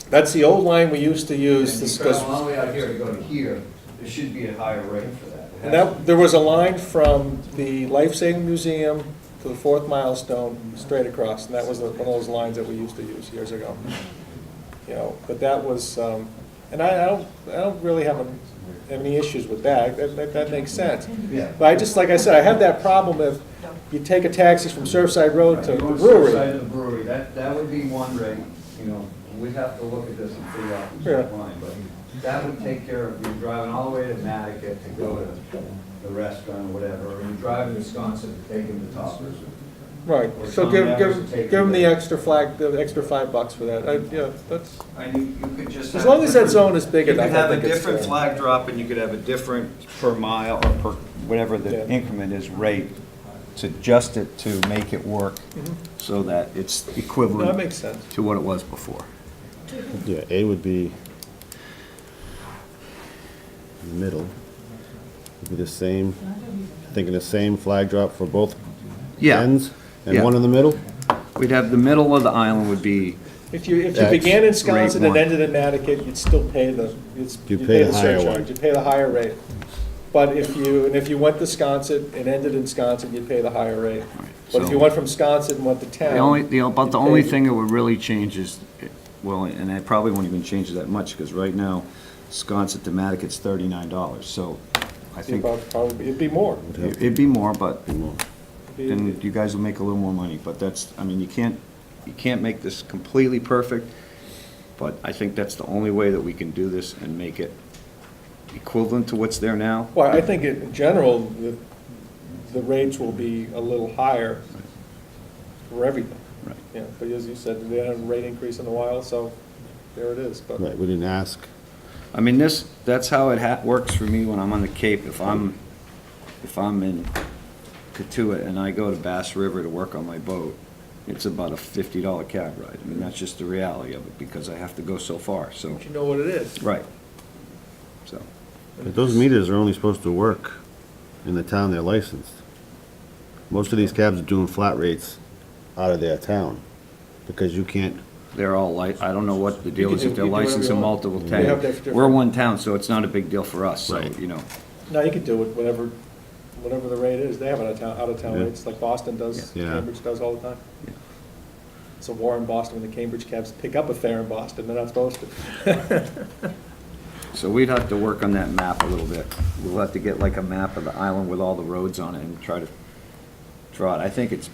that's the old line we used to And use, you travel all the way out here to go to here, there should be a higher rate for that. It and has to that, there was a line from the Life Saving Museum to the 4th milestone, straight across, and that was one of those lines that we used to use years ago. You know, but that was, And I don't really have any issues with that. That makes sense. Yeah. But I just, like I said, I have that problem if you take a taxi from Surfside Road to the Going brewery. Surfside to the brewery, that would be one rate, you know, we'd have to look at this and figure out who's Yeah. line, but that would take care of you driving all the way to Matticat to go to the restaurant or whatever, or you're driving to Wisconsin to take him to Toppers. Right, Or so some give members would take them the you there. extra the extra $5 for that. Yeah, that's, And you could just as have long as that different- zone is big You enough, could I have a think it's different fair. flag drop, and you could have a different per mile, or per, whatever the Yeah. increment is, rate, to adjust it to make it work, so that it's no, that equivalent makes sense. to what it was before. Yeah, A would be in the middle. Would be the same, thinking the same flag drop for both Yeah, ends, and Yeah. one in the middle? we'd have, the middle of the island would be, If you That's began in Wisconsin rate and one. ended in Natticut, you'd still pay You'd pay the higher surcharge, one. you'd pay the higher rate. But if you went to Wisconsin and ended in Wisconsin, you'd pay the higher rate. But if you so- went from Wisconsin and went to town. the only, about the you'd only pay- thing that would really change is, well, and I probably won't even change it that much, because right now, Wisconsin to Matticat's $39, so I think It'd be more. it'd be more, but It'd then be- you guys will make a little more money, but that's, I mean, you can't make this completely perfect, but I think that's the only way that we can do this and make it equivalent to what's there now. Well, I think in general, the rates will be a little higher for everything. Right. Yeah, but as you said, they had a rate increase in a while, so there it is, but. Right, we didn't ask. I mean, that's how it works for me when I'm on the Cape. If I'm in Katuitt and I go to Bass River to work on my boat, it's about a $50 cab ride. I mean, that's just the reality of it, because I have to go so far, so, But you know what it is. right. So, But those meters are only supposed to work in the town they're licensed. Most of these cabs are doing flat rates out of their town, because you can't, they're all I don't know what the deal can is, do- if they're you do whatever licensed you in want. multiple They have towns. different- We're one town, so it's not a big deal for us, so, Right. you know. No, you can do it, whatever the rate is. They have out of town Yeah. rates, like Boston does, Yeah. Cambridge does all the time. Yeah. It's a war in Boston when the Cambridge cabs pick up a fare in Boston, they're not supposed to. So we'd have to work on that map a little bit. We'll have to get like a map of the island with all the roads on it and try to draw it. I think it's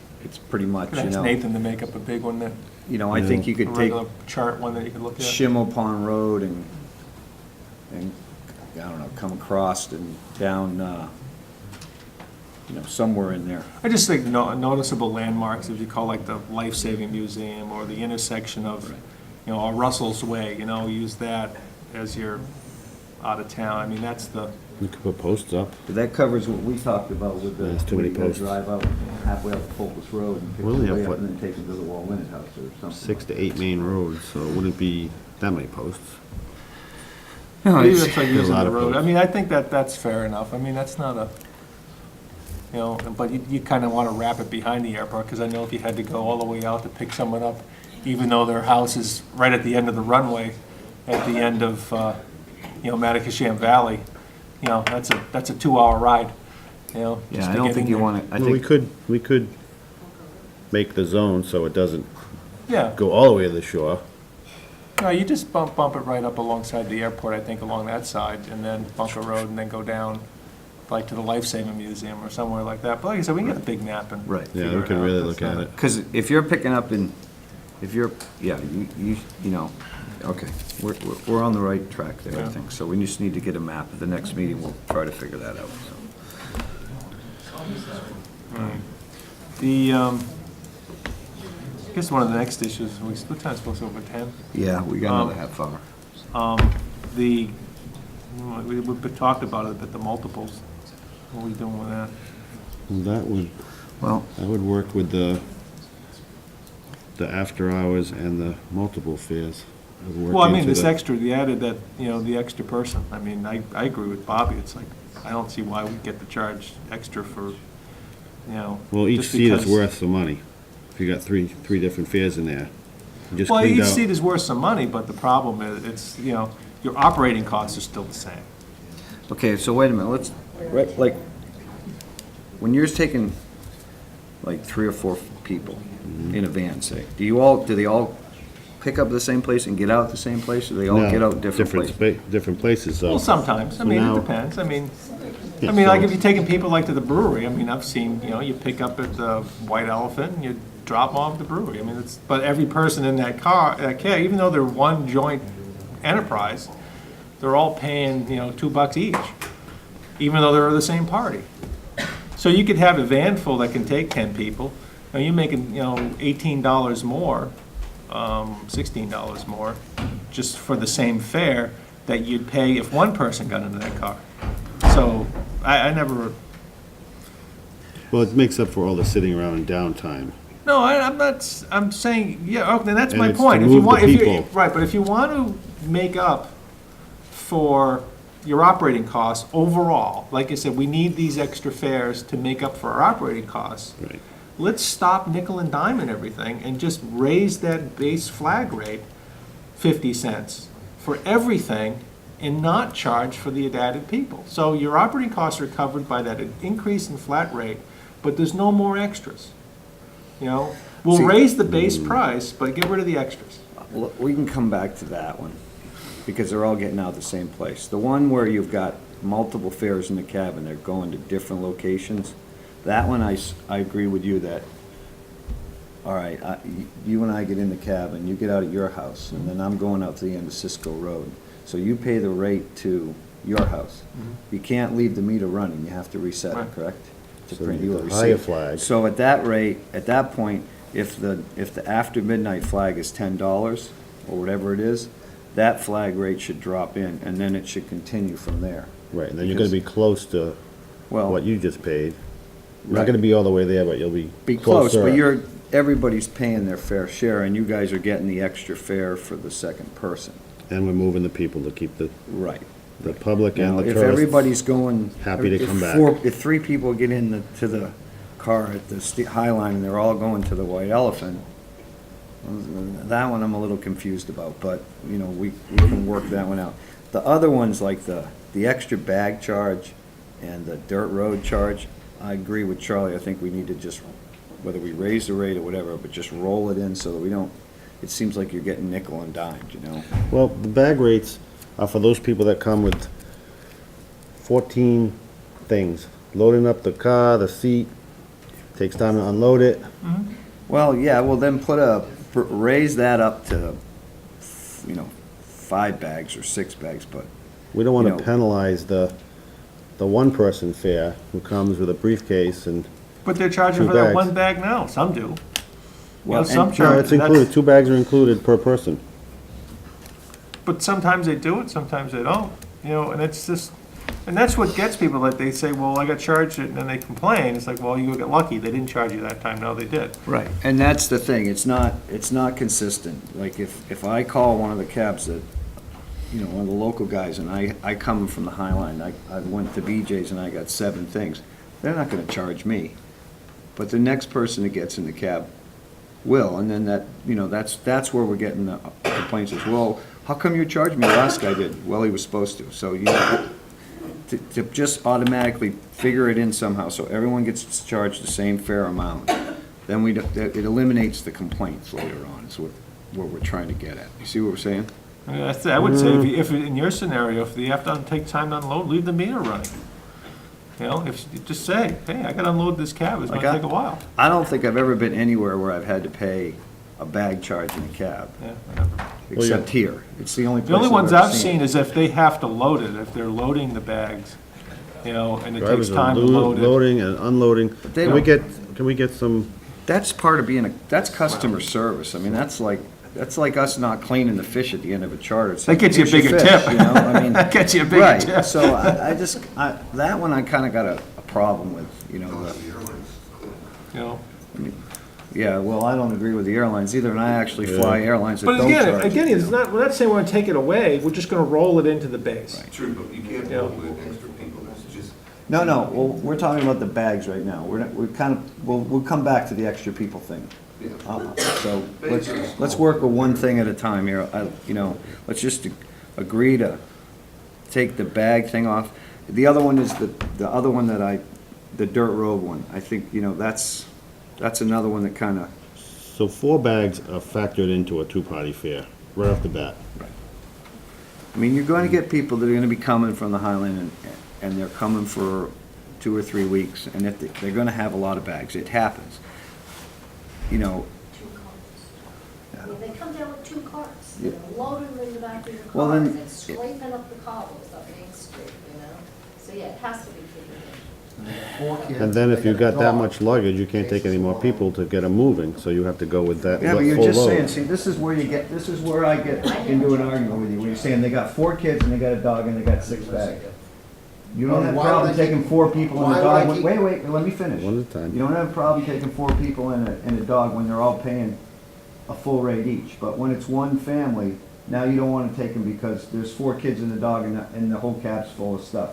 pretty much, you That's know, Nathan to make up a big one, that, I think you a could take regular chart one that you could look at. Schimmel Pond Road and, I don't know, come across and down, somewhere in there. I just think noticeable landmarks, if you call like the Life Saving Museum or the intersection of, or Russell's Way, use that as your out of town. I mean, that's the, you could put posts up. But that covers what we talked about with the, There's too where many you gotta posts. drive out halfway up Fulkus Road and pick We only your way have, up what, and then take them to the Wall-Winnet House or something. 6 to 8 main roads, so it wouldn't be that many posts. No, maybe it's- that's like There's a using lot the of road. I posts. mean, I think that's fair enough. I mean, that's not a, but you kind of want to wrap it behind the airport, because I know if you had to go all the way out to pick someone up, even though their house is right at the end of the runway, at the end of, Matacasham Valley, that's a 2-hour ride, just Yeah, I to don't get think in you there. want to, I Well, think, we could make the zone so it doesn't Yeah, go all the way to the shore. no, you just bump it right up alongside the airport, I think, along that side, and then Bunker Road, and then go down, like, to the Life Saving Museum or somewhere like that. But like I said, we can get a big map and. Right. Yeah, figure we it can out. really That's look at not- it. because if you're picking up in, okay, we're on the right track there, I Yeah. think. So we just need to get a map. At the next meeting, we'll try to figure that out, so. The, I guess one of the next issues, what time is supposed to open, 10? Yeah, we got another half hour. We've talked about it, but the multiples, what are we doing with that? Well, Well, that would work with the after hours and the multiple fares. It would work Well, I mean, into this the- extra, the added that, the extra person, I mean, I agree with Bobby, it's like, I don't see why we get to charge extra for, Well, each just seat is because- worth some money. If you got three different fares in there. You just Well, cleaned each out- seat is worth some money, but the problem is, it's, your operating costs are still the same. okay, so wait a minute, let's, like, when you're taking, like, 3 or 4 people in a van, say, do they all pick up at the same place and get out at the same place, or they all No, get out different places? Different places, so. Well, sometimes, I So mean, now- it depends, I mean, Yeah, like so- if you're taking people like to the brewery, I mean, I've seen, you pick up at the White Elephant and you drop them off at the brewery, I mean, but every person in that car, even though they're one joint enterprise, they're all paying, $2 each, even though they're the same party. So you could have a van full that can take 10 people, and you're making, $18 more, $16 more, just for the same fare that you'd pay if one person got into that car. So I never, Well, it makes up for all the sitting around and downtime. no, I'm not, I'm saying, yeah, okay, that's And my it's to point. If move you the want, if you, people. right, but if you want to make up for your operating costs overall, like I said, we need these extra fares to make up for our operating costs. Right. Let's stop nickel and diming everything and just raise that base flag rate 50 cents for everything and not charge for the added people. So your operating costs are covered by that increase in flat rate, but there's no more extras. We'll See- raise the base price, but get rid of the extras. Well, we can come back to that one, because they're all getting out the same place. The one where you've got multiple fares in the cab and they're going to different locations, that one I agree with you that, all right, you and I get in the cab and you get out at your house, and then I'm going out to the end of Cisco Road. So you pay the rate to your house. You can't leave the meter running, you have to reset it, Right. correct? To So print you you a get the higher receipt. flag. So at that rate, at that point, if the after midnight flag is $10 or whatever it is, that flag rate should drop in, and then it should continue from there. Right, and then you're gonna be close to Well, what you just paid. You're not Right. gonna be all the way there, but you'll be be close, closer. but everybody's paying their fair share, and you guys are getting the extra fare for the second person. And we're moving the people to keep the Right. public and Now, the if tourists. everybody's going. happy to if come back. If 3 people get to the car at the High Line and they're all going to the White Elephant, that one I'm a little confused about, but, we can work that one out. The other ones, like the extra bag charge and the dirt road charge, I agree with Charlie. I think we need to just, whether we raise the rate or whatever, but just roll it in so that we don't, it seems like you're getting nickel and dimed, Well, the bag rates are for those people that come with 14 things. Loading up the car, the seat, takes time to unload it. Well, yeah, well, then raise that up to, 5 bags or 6 bags, but, We don't want You know. to penalize the one-person fare who comes with a briefcase and, But they're charging 2 for that bags. one bag now, some do. Well, Some and- no, charge, it's included, 2 bags are included per person. but sometimes they do it, sometimes they don't, and it's just, and that's what gets people, that they say, well, I got charged it, and then they complain, it's like, well, you got lucky, they didn't charge you that time, no, they did. Right, and that's the thing, it's not consistent. Like, if I call one of the cabs that, one of the local guys, and I come from the High Line, I went to BJ's and I got 7 things, they're not gonna charge me. But the next person that gets in the cab will, and then that's where we're getting the complaints is, well, how come you charged me? The last guy did. Well, he was supposed to. So, to just automatically figure it in somehow, so everyone gets charged the same fair amount, then it eliminates the complaints later on, is what we're trying to get at. You see what we're saying? I would say, if in your scenario, if you have to take time to unload, leave the meter running. If you just say, hey, I gotta unload this cab, it's Like gonna take a while. I don't think I've ever been anywhere where I've had to pay a bag charge in a cab, Yeah, whatever. except here. It's the only place The only ones ever I've seen is if they have to load it, if they're loading the bags, and it takes Drivers are time to load it. loading and unloading. they Can we don't- can we get some, That's part of that's customer service. I mean, that's like us not cleaning the fish at the end of a charter. It's That like, gets you a "Here's your bigger fish," tip. I mean. That gets you a bigger Right, tip. so that one I kinda got a problem with, You know. yeah, well, I don't agree with the airlines either, and I actually fly airlines that But don't charge. again, it's not, we're not saying we're gonna take it away, we're just gonna roll it into the base. True, but you can't Yeah. hold with extra people, it's just. No, well, we're talking about the bags right now. We'll come back to the extra people thing. So let's work with one thing at a time here. Let's just agree to take the bag thing off. The other one is the other one the dirt road one. I think, that's another one that kind of So 4 bags are factored into a 2-party fare, right off the bat. I mean, you're going to get people that are going to be coming from the Highland, and they're coming for 2 or 3 weeks, and if they're going to have a lot of bags, it happens. You know, 2 carts. I mean, they come down with 2 carts, you Yeah. know, loading them in the back of your Well, car, then- and scraping up the cobbles up Main Street, you know? So, yeah, it has to be figured in. 4 kids, And then if they you've got a got that dog. much luggage, you can't take any more people to get them moving, so you have to go with that Yeah, but full you're just saying, load. see, this is where I get into an argument with you, when you're saying they got 4 kids and they got a dog and they got 6 bags. You don't have a Why would problem I keep- taking 4 people and why a would I dog, keep- wait, let me finish. One at a time. You don't have a problem taking 4 people and a dog when they're all paying a full rate each, but when it's one family, now you don't wanna take them because there's 4 kids and a dog and the whole cab's full of stuff.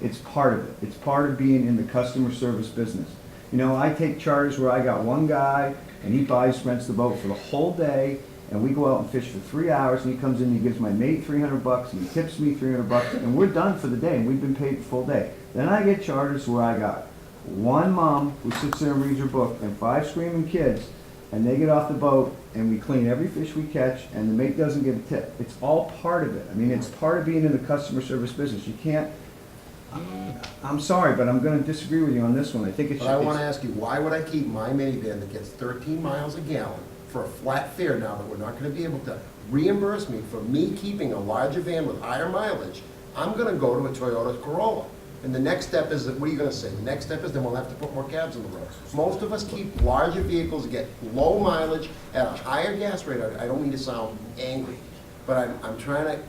It's part of it. It's part of being in the customer service business. You know, I take charters where I got one guy and he rents the boat for the whole day and we go out and fish for 3 hours and he comes in and he gives my mate $300 and he tips me $300 and we're done for the day and we've been paid the full day. Then I get charters where I got one mom who sits there and reads her book and 5 screaming kids and they get off the boat and we clean every fish we catch and the mate doesn't get a tip. It's all part of it. I mean, it's part of being in the customer service business. You can't, I'm sorry, but I'm gonna disagree with you on this one. I think it should. But I wanna ask you, why would I keep my minivan that gets 13 miles a gallon for a flat fare now that we're not gonna be able to reimburse me for me keeping a larger van with higher mileage? I'm gonna go to a Toyota Corolla. And the next step is, what are you gonna say? The next step is then we'll have to put more cabs on the road. Most of us keep larger vehicles, get low mileage at a higher gas rate. I don't mean to sound angry, but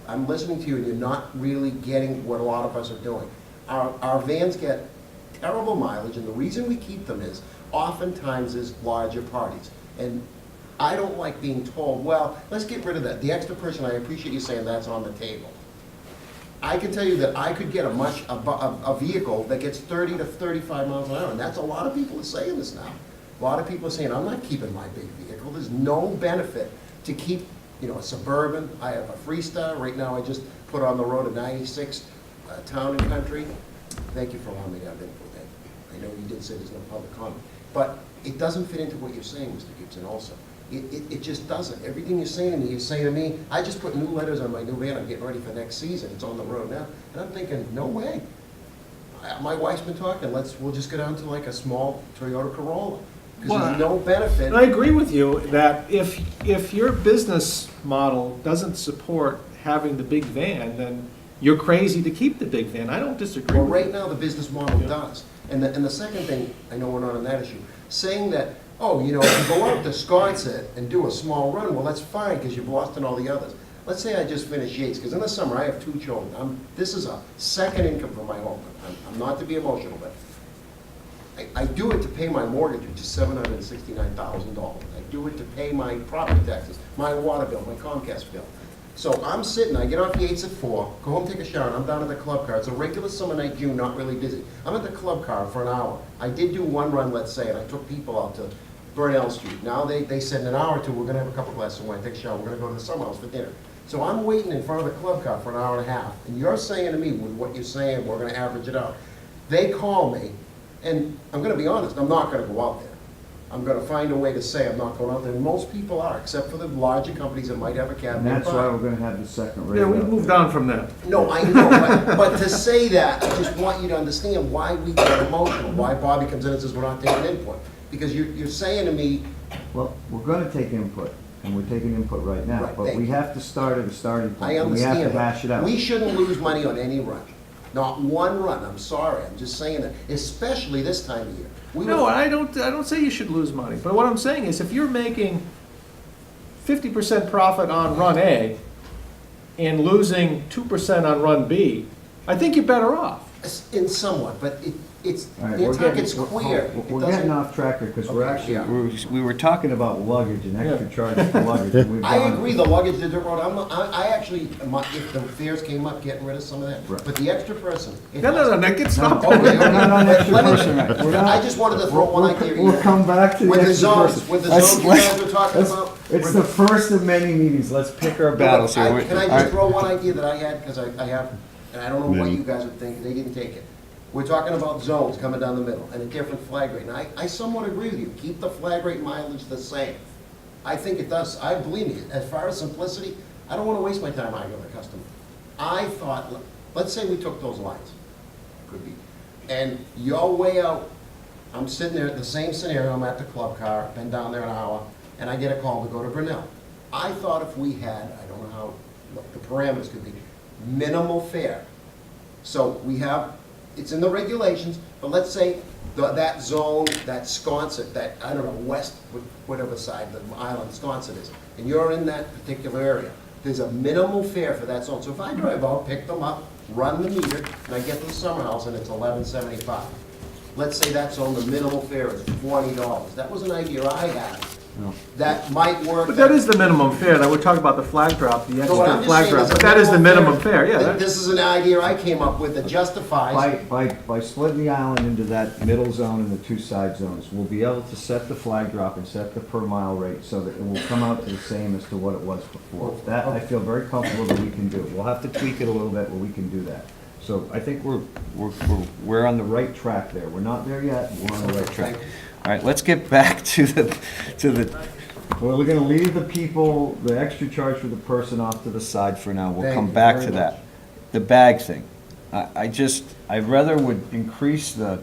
I'm listening to you and you're not really getting what a lot of us are doing. Our vans get terrible mileage, and the reason we keep them is oftentimes is larger parties. And I don't like being told, well, let's get rid of that. The extra person, I appreciate you saying that's on the table. I can tell you that I could get a vehicle that gets 30 to 35 miles an hour, and that's a lot of people are saying this now. A lot of people are saying, I'm not keeping my big vehicle. There's no benefit to keep, you know, a Suburban. I have a Freestar. Right now, I just put on the road a 96 Town and Country. Thank you for allowing me to have input there. I know you did say there's no public comment, but it doesn't fit into what you're saying, Mr. Gibson, also. It just doesn't. Everything you're saying to me, I just put new letters on my new van, I'm getting ready for next season, it's on the road now, and I'm thinking, no way. My wife's been talking, we'll just go down to like a small Toyota Corolla, because there's no benefit. And I agree with you that if your business model doesn't support having the big van, then you're crazy to keep the big van. I don't disagree Well, with right you. now, the business model does. And the second thing, I know we're not on that issue, saying that, oh, you know, if you go out to Sconset and do a small run, well, that's fine, because you've lost in all the others. Let's say I just finished Yates, because in the summer, I have 2 children. This is a second income for my home. I'm not to be emotional, but I do it to pay my mortgage, which is $769,000. I do it to pay my property taxes, my water bill, my Comcast bill. So I'm sitting, I get off Yates at 4, go home, take a shower, and I'm down at the club car. It's a regular summer night, June, not really busy. I'm at the club car for an hour. I did do one run, let's say, and I took people out to Burnell Street. Now they said in an hour or two, we're gonna have a couple glasses of wine, take a shower, we're gonna go to the summer house for dinner. So I'm waiting in front of the club car for an hour and a half, and you're saying to me, with what you're saying, we're gonna average it out. They call me, and I'm gonna be honest, I'm not gonna go out there. I'm gonna find a way to say I'm not going out there, and most people are, except for the larger companies that might have a cab And that's why nearby. we're gonna have the second rate. Yeah, we up. moved on from that. No, I know, but to say that, I just want you to understand why we get emotional, why Bobby comes in and says we're not taking input. Because you're saying to me, Well, we're gonna take input, and we're taking input right now, Right, but thank we you. have to start at a starting point. I and We understand, have to hash it but out. we shouldn't lose money on any run. Not one run, I'm sorry, I'm just saying that, especially this time of year. We No, were- I don't say you should lose money, but what I'm saying is if you're making 50% profit on run A and losing 2% on run B, I think you're better off. In somewhat, but it's, All right, the we're attack getting, is clear. we're It getting doesn't- off track here, because we're Okay, actually, yeah. we were talking about luggage and extra charges for luggage. and we've I gone- agree, the luggage did the road, I actually, if the fares came up, getting rid of some of that, Right. but the extra person. if No, that gets No, not. okay, we're not on extra Let me- person, right? We're not- I just wanted to throw one we'll- idea. We'll come back to the With the extra zones, person. with the Let's- zones you let's- guys were talking let's- about. It's the first of many meetings, let's pick our battles here. Can I just throw one idea that I had, because I have, and I don't know what Many. you guys would think, they didn't take it. we're talking about zones coming down the middle and a different flag rate. And I somewhat agree with you, keep the flag rate mileage the same. I think it does, I believe me, as far as simplicity, I don't wanna waste my time arguing with a customer. I thought, let's say we took those lines, could be, and you're way out, I'm sitting there, the same scenario, I'm at the club car, been down there an hour, and I get a call to go to Grinnell. I thought if we had, I don't know how, what the parameters could be, minimal fare. So we have, it's in the regulations, but let's say that zone, that Sconset, that, I don't know, west, whatever side the island Sconset is, and you're in that particular area, there's a minimal fare for that zone. So if I drive out, pick them up, run the meter, and I get to the summer house and it's $11.75. Let's say that's on the minimal fare is $20. That was an idea I had. That might work. But that is the minimum fare, that we're talking about the flag drop, the So what I'm extra just flag saying drop, is but a that is the minimum minimum fare, yeah. This is an idea I came up with that justifies. By splitting the island into that middle zone and the two side zones, we'll be able to set the flag drop and set the per mile rate so that it will come out to the same as to what it was before. That I feel very comfortable that we can do. We'll have to tweak it a little bit, but we can do that. So I think we're on the right track there. We're not there yet, we're on the right track. All right, let's get back to the, well, we're gonna leave the people, the extra charge for the person off to the side for now. We'll Thank come you back very to much. that. The bag thing. I rather would increase the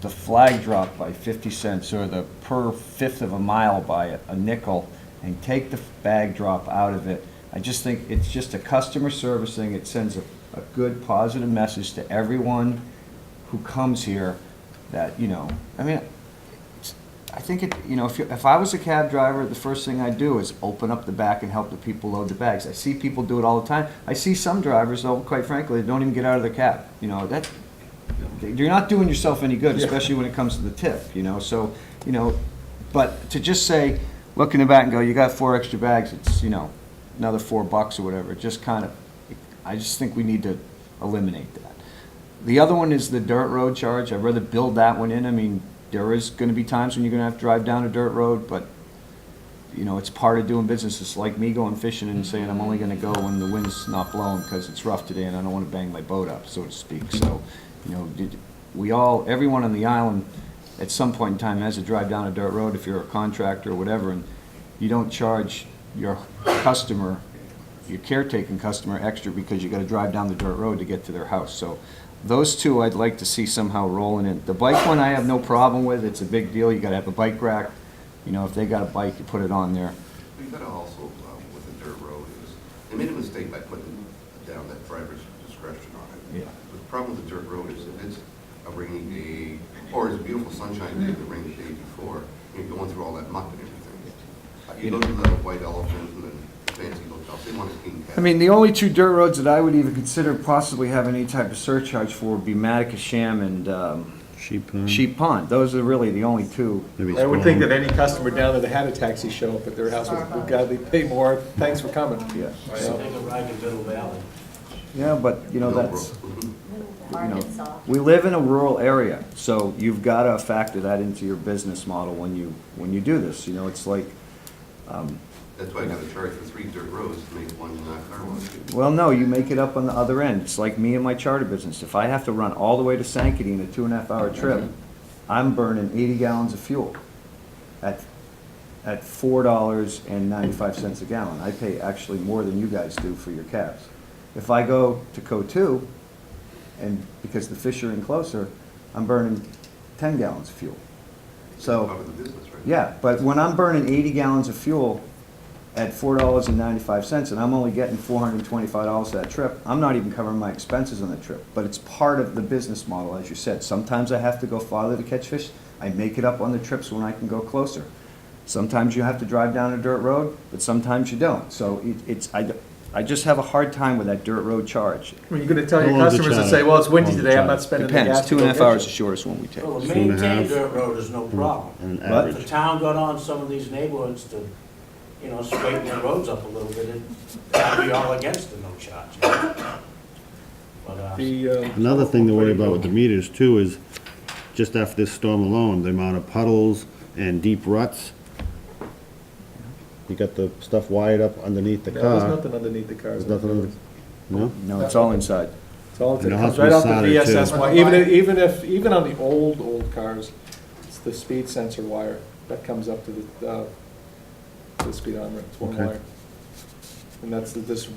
flag drop by 50 cents or the per fifth of a mile by a nickel and take the bag drop out of it. I just think it's just a customer service thing. It sends a good positive message to everyone who comes here that, you know, I mean, I think it, you know, if I was a cab driver, the first thing I'd do is open up the back and help the people load the bags. I see people do it all the time. I see some drivers, though, quite frankly, that don't even get out of their cab. You know, that, you're not doing yourself any good, especially when it comes to the tip, you know? So, you know, but to just say, look in the back and go, you got 4 extra bags, it's, you know, another $4 or whatever, it just kind of, I just think we need to eliminate that. The other one is the dirt road charge. I'd rather build that one in. I mean, there is gonna be times when you're gonna have to drive down a dirt road, but, you know, it's part of doing business. It's like me going fishing and saying I'm only gonna go when the wind's not blowing because it's rough today and I don't wanna bang my boat up, so to speak. So, you know, everyone on the island at some point in time has to drive down a dirt road if you're a contractor or whatever, and you don't charge your customer, your caretaking customer extra because you gotta drive down the dirt road to get to their house. So those two I'd like to see somehow rolling in. The bike one I have no problem with. It's a big deal. You gotta have a bike rack. You know, if they got a bike, you put it on there. We gotta also, with the dirt road is, they made a mistake by putting down that driver's discretion on it. Yeah. The problem with the dirt road is if it's a rainy day, or it's a beautiful sunshine day, the rainy day before, you're going through all that muck and everything. You go to the White Elephant and then the fancy hotels, they want a clean cab. I mean, the only two dirt roads that I would even consider possibly having any type of surcharge for would be Matacasham and Sheep Pond. Those are really the only two. Maybe I would think Swan. that any customer down there that had a taxi show up at their house would gladly pay more, thanks for coming. Yeah. So, Take a ride to Middle Valley. Yeah, but, you know, No that's, road. you know, Market's off. we live in a rural area, so you've gotta factor that into your business model when you do this. You know, it's like, That's why I gotta charge for 3 dirt roads to make one car wash. well, no, you make it up on the other end. It's like me and my charter business. If I have to run all the way to Sankaty in a 2.5-hour trip, I'm burning 80 gallons of fuel at $4.95 a gallon. I pay actually more than you guys do for your cabs. If I go to Cotuh, and because the fish are in closer, I'm burning 10 gallons of fuel. So, Part of the business, right? yeah, but when I'm burning 80 gallons of fuel at $4.95, and I'm only getting $425 that trip, I'm not even covering my expenses on the trip. But it's part of the business model, as you said. Sometimes I have to go farther to catch fish. I make it up on the trips when I can go closer. Sometimes you have to drive down a dirt road, but sometimes you don't. So I just have a hard time with that dirt road charge. I mean, you're gonna tell your How long's the customers and charter? say, well, it's windy How long's the today, I'm not charter? spending the Depends, gas to go 2.5 get hours is you. the shortest one we take. Well, a 2.5. maintained dirt road is no problem. An But if the average. town got on some of these neighborhoods to, you know, straighten their roads up a little bit, I'd be all against the no charge. But, Another thing to worry about with the meters too is, just after this storm alone, the amount of puddles and deep ruts. You got the stuff wired up underneath the No, there's car. nothing underneath the cars. There's nothing under, no? No, it's all inside. It's all, it And it comes has to right be off the soldered, too. VSS wire. Even on the old cars, it's the speed sensor wire that comes up to the speedometer. It's one Okay. wire. And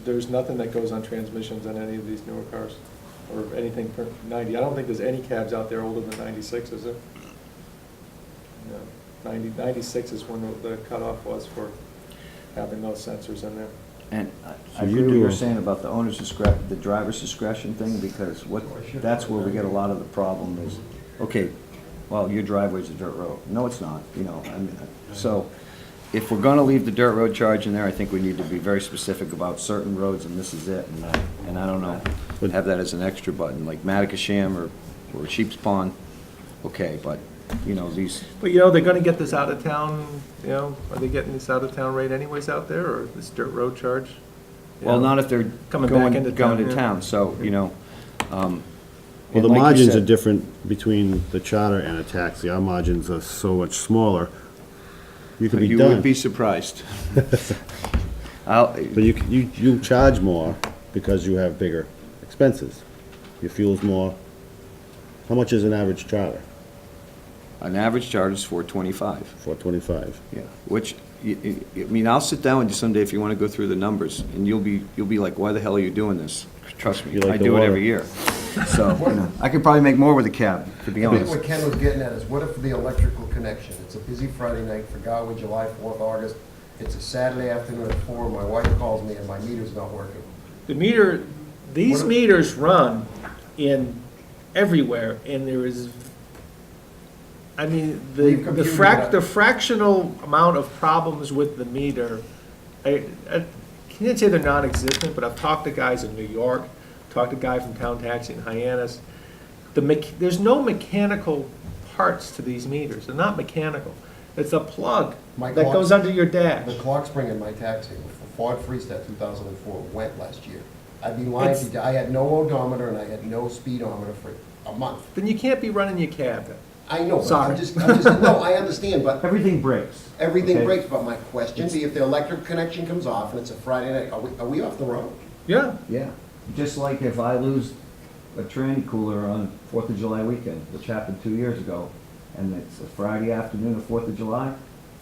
there's nothing that goes on transmissions on any of these newer cars, or anything for 90. I don't think there's any cabs out there older than 96, is there? No. 96 is when the cutoff was for having those sensors in there. And So I you agree with what do you're a- saying about the owner's discretion, the driver's discretion thing, because that's where we get a lot of the problem is, okay, well, your driveway's a dirt road. No, it's not, you know, I mean, so if we're gonna leave the dirt road charge in there, I think we need to be very specific about certain roads, and this is it, and I don't know, would have that as an extra button, like Matacasham or Sheep's Pond, okay, but, you know, these, But, they're gonna get this out of town, are they getting this out of town rate anyways out there, or this dirt road charge? well, not if they're Coming back going into going town, to yeah. town, so, you know. Well, and the like you margins are said- different between the charter and a taxi. Our margins are so much smaller. You could be You done. would be surprised. I'll, But you charge more because you have bigger expenses. Your fuel's more. How much is an average charter? an average charge is $425. $425. Yeah, which, I mean, I'll sit down with you someday if you want to go through the numbers, and you'll be like, why the hell are you doing this? Trust me, You like I the do it water. every year. So, you know, I could probably make more with a cab, to be I think honest. what Ken was getting at is, what if the electrical connection, it's a busy Friday night for Galway, July 4th, August, it's a Saturday afternoon at 4, my wife calls me and my meter's not working. These What- meters run in everywhere, and there is, I mean, We've computed that. the fractional amount of problems with the meter, I can't say they're non-existent, but I've talked to guys in New York, talked to a guy from Town Taxi in Hyannis. There's no mechanical parts to these meters, they're not mechanical. It's a plug My that clock- goes under your dash. The clock spring in my taxi, Ford Freestat 2004, went last year. I'd be lying to you, I had no odometer and I had no speedometer for a month. Then you can't be running your cab then. I know, but Sorry. no, I understand, but Everything breaks. everything Okay. breaks, but my question be, if the electric connection comes off and it's a Friday night, are we off the road? Yeah. Yeah, just like if I lose a tranny cooler on 4th of July weekend, which happened 2 years ago, and it's a Friday afternoon of 4th of July,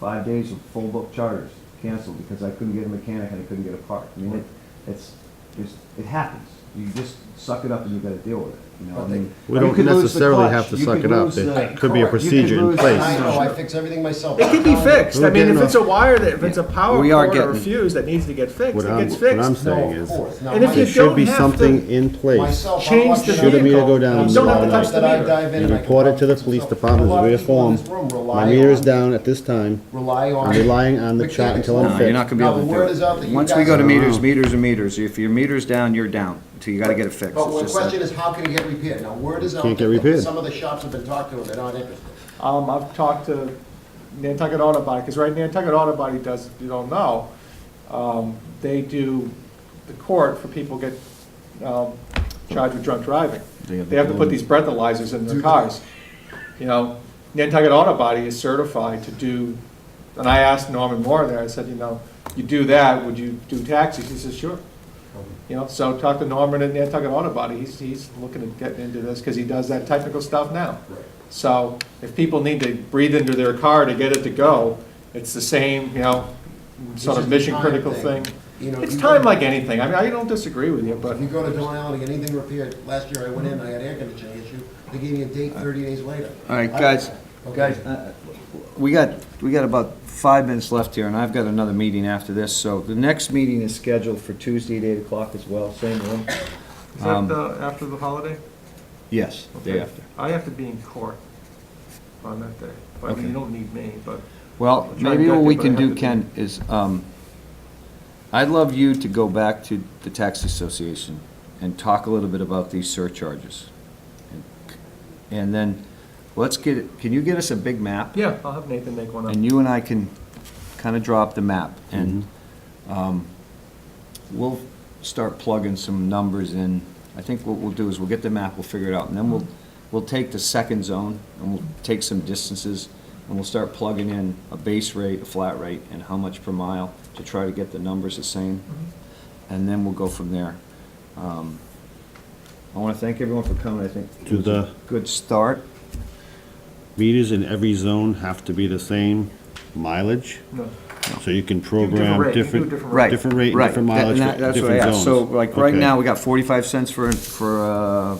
5 days of full book charters canceled because I couldn't get a mechanic and I couldn't get a part. I mean, it happens. You just suck it up and you gotta deal with it, you know? I mean, We you don't could lose the necessarily clutch, have to you suck could it up. lose There the- could be a you could procedure in lose- place. I know, I fix everything myself. It can be fixed. I mean, if it's a wire if it's a power We are cord or a getting- fuse that needs to get fixed, What it I'm gets fixed. saying No, is, of course. Now, And if my- you there should be don't have something to in place. Myself, I'm change watching the it. Should a meter vehicle, go down, you you don't have to know, touch the that I meter. dive in You and I report can it to the fix police myself. department, A lot we of people in inform, this room my rely meter's on- down at this time, Rely on. I'm relying on the chart mechanics. until I'm No, you're fixed. not gonna be Now, able to the do word it. is out that you Once we guys go to are- meters, meters are meters. If your meter's down, you're down. So you gotta get it fixed. But It's the just question that- is, how can it get repaired? Now, word is out. Can't get that repaired. Some of the shops have been talked to and they're not interested. I've talked to Nantucket Auto Body, because Nantucket Auto Body does, if you don't know, they do the court for people get charged with drunk driving. They have to put these breathalyzers in their cars. You know, Nantucket Auto Body is certified to do, and I asked Norman Moore there, I said, you do that, would you do taxis? He says, sure. You know, so talk to Norman at Nantucket Auto Body, he's looking at getting into this, because he does that technical stuff now. So if people need to breathe into their car to get it to go, it's the same, sort of mission critical thing. You know, It's you time go- like anything. I mean, I don't disagree with you, but If you go to Don Allen and get anything repaired, last year I went in, I had air conditioning issue, they gave me a date 30 days later. All right, guys, Okay. we got about 5 minutes left here, and I've got another meeting after this. So the next meeting is scheduled for Tuesday at 8 o'clock as well, same room. is that after the holiday? Yes, day after. I have to be in court on that day. I mean, Okay. you don't need me, but Well, I'll try maybe and what get we there, can but I have do, to Ken, is, I'd love you to go back to the tax association and talk a little bit about these surcharges. And then, can you get us a big map? yeah, I'll have Nathan make one up. And you and I can kind of draw up the map, and we'll start plugging some numbers in. I think what we'll do is we'll get the map, we'll figure it out, and then we'll take the second zone, and we'll take some distances, and we'll start plugging in a base rate, a flat rate, and how much per mile to try to get the numbers the same. And then we'll go from there. I want to thank everyone for coming, I think. it To was a the- Good start. Meters in every zone have to be the same mileage? No. So you can Different program rate. You do different, different Right. different rate and right. different That- mileage and that- for that's what I different asked. zones? So like right Okay. now, we got 45 cents for a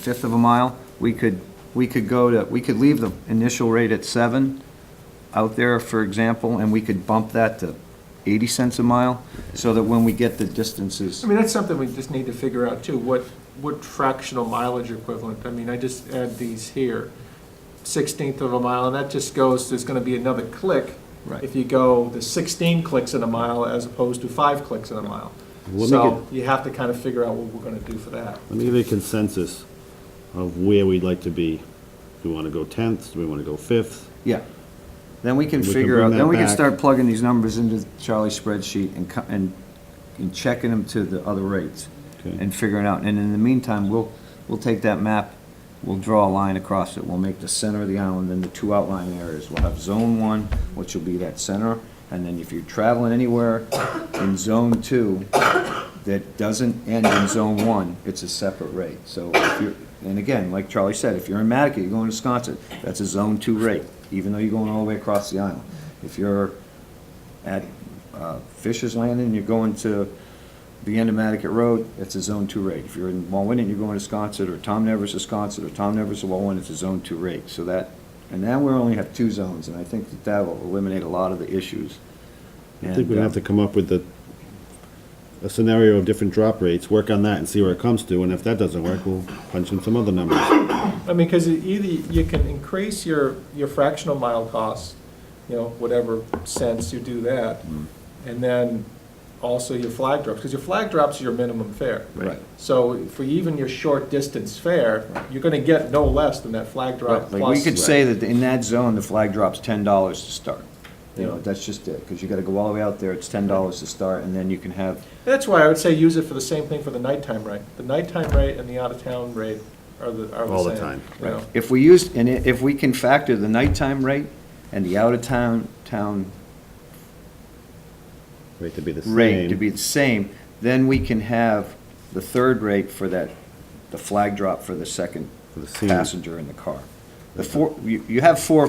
fifth of a mile. We could leave the initial rate at 7 out there, for example, and we could bump that to 80 cents a mile, so that when we get the distances. I mean, that's something we just need to figure out too, what fractional mileage equivalent, I mean, I just add these here, 1/16 of a mile, and that just goes, there's gonna be another click Right. if you go the 16 clicks in a mile as opposed to 5 clicks in a mile. Let me So you have to kind of figure out what we're gonna do for that. Let me give you a consensus of where we'd like to be. Do we want to go 10th? Do we want to go 5th? Yeah. Then we can We can figure bring out, that then we can back. start plugging these numbers into Charlie's spreadsheet and checking them to the other rates. Okay. And figuring out, and in the meantime, we'll take that map, we'll draw a line across it, we'll make the center of the island and the 2 outlying areas. We'll have zone 1, which will be that center, and then if you're traveling anywhere in zone 2 that doesn't end in zone 1, it's a separate rate. So if you're, and again, like Charlie said, if you're in Mattocket, you're going to Wisconsin, that's a zone 2 rate, even though you're going all the way across the island. If you're at Fisher's Landing, you're going to the end of Mattocket Road, it's a zone 2 rate. If you're in Walwinden, you're going to Sconset, or Tom Nevers to Sconset, or Tom Nevers to Walwinden, it's a zone 2 rate. So that, and now we only have 2 zones, and I think that will eliminate a lot of the issues. I think we have to come up with a scenario of different drop rates, work on that and see where it comes to, and if that doesn't work, we'll punch in some other numbers. I mean, because either you can increase your fractional mile costs, you know, whatever cents you do that, and then also your flag drops, because your flag drops are your minimum fare. Right. So for even your short distance fare, you're gonna get no less than that flag drop Right, like plus. we could say that in that zone, the flag drop's $10 to start. You know, Yeah. that's just it, because you gotta go all the way out there, it's $10 to start, and then you can have, That's why I would say use it for the same thing for the nighttime rate. The nighttime rate and the out-of-town rate are the same. All the time. you know. if we used, and if we can factor the nighttime rate and the out-of-town Rate to be the rate to same. be the same, then we can have the third rate for that, the flag drop for the second For the scene. passenger in the car. The four, you have four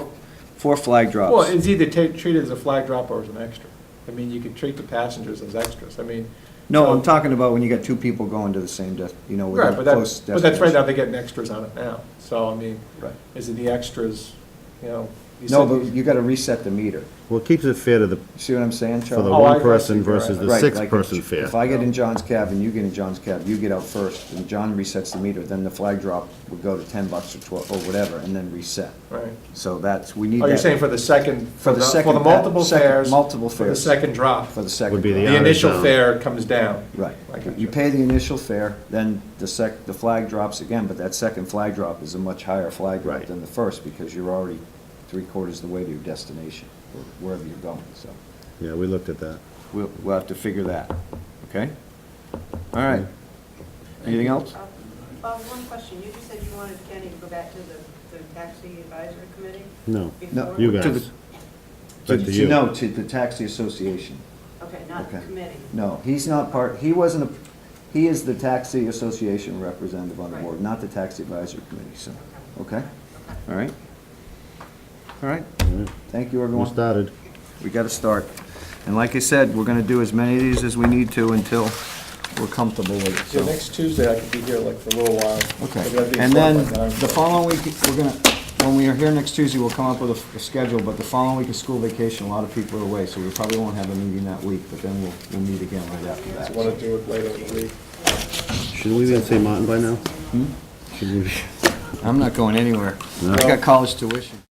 flag drops. Well, it's either treated as a flag drop or as an extra. I mean, you could treat the passengers as extras. I mean. No, so- I'm talking about when you got 2 people going to the same you know, Right, within but close that's right now, destination. they're getting extras on it now. So, I mean, Right. is it the extras, you know? you No, said but you gotta reset the meter. Well, it keeps it fair to the, You see what I'm saying, for Charlie? the Oh, I one person see, versus the Right, like 6-person if- fare. If I get in John's cab and you get in John's cab, you get out first, and John resets the meter, then the flag drop would go to $10 or 12, or whatever, and then reset. Right. So that's, we need that. Oh, you're saying for the second, For the second for the pa- multiple second- fares? multiple For the fares. second drop. For the second. Would be the drop. The initial out-of-town. fare comes down. Right. I got You pay the initial fare, then the flag drops again, but that second flag drop is a much higher flag drop Right. than the first, because you're already 3/4 of the way to your destination, or wherever you're going, so. Yeah, we looked at that. We'll have to figure that, okay? All right. Anything else? Bob, one question. You just said you wanted Kenny to go back to the taxi advisory committee? No, before- you To guys. the- Back to you. No, to the taxi association. Okay, not the Okay. committee. No, he's not part, he wasn't, he is the taxi association representative on the Right. board, not the taxi advisory committee, so, okay? All right? All right, thank you, We everyone. started. We gotta start. And like I said, we're gonna do as many of these as we need to until we're comfortable with it, So so. next Tuesday, I could be here like for a little while. Okay, Maybe I'll be and then informed by the following week, we're gonna, when we are here next Tuesday, we'll come up with a schedule, but the following week is school vacation, a lot of people are away, so we probably won't have a meeting that week, but then we'll meet again right after that. I want to do it later in the week. Shouldn't we be in St. Martin by now? Should we be? I'm not going anywhere. No? I got college tuition.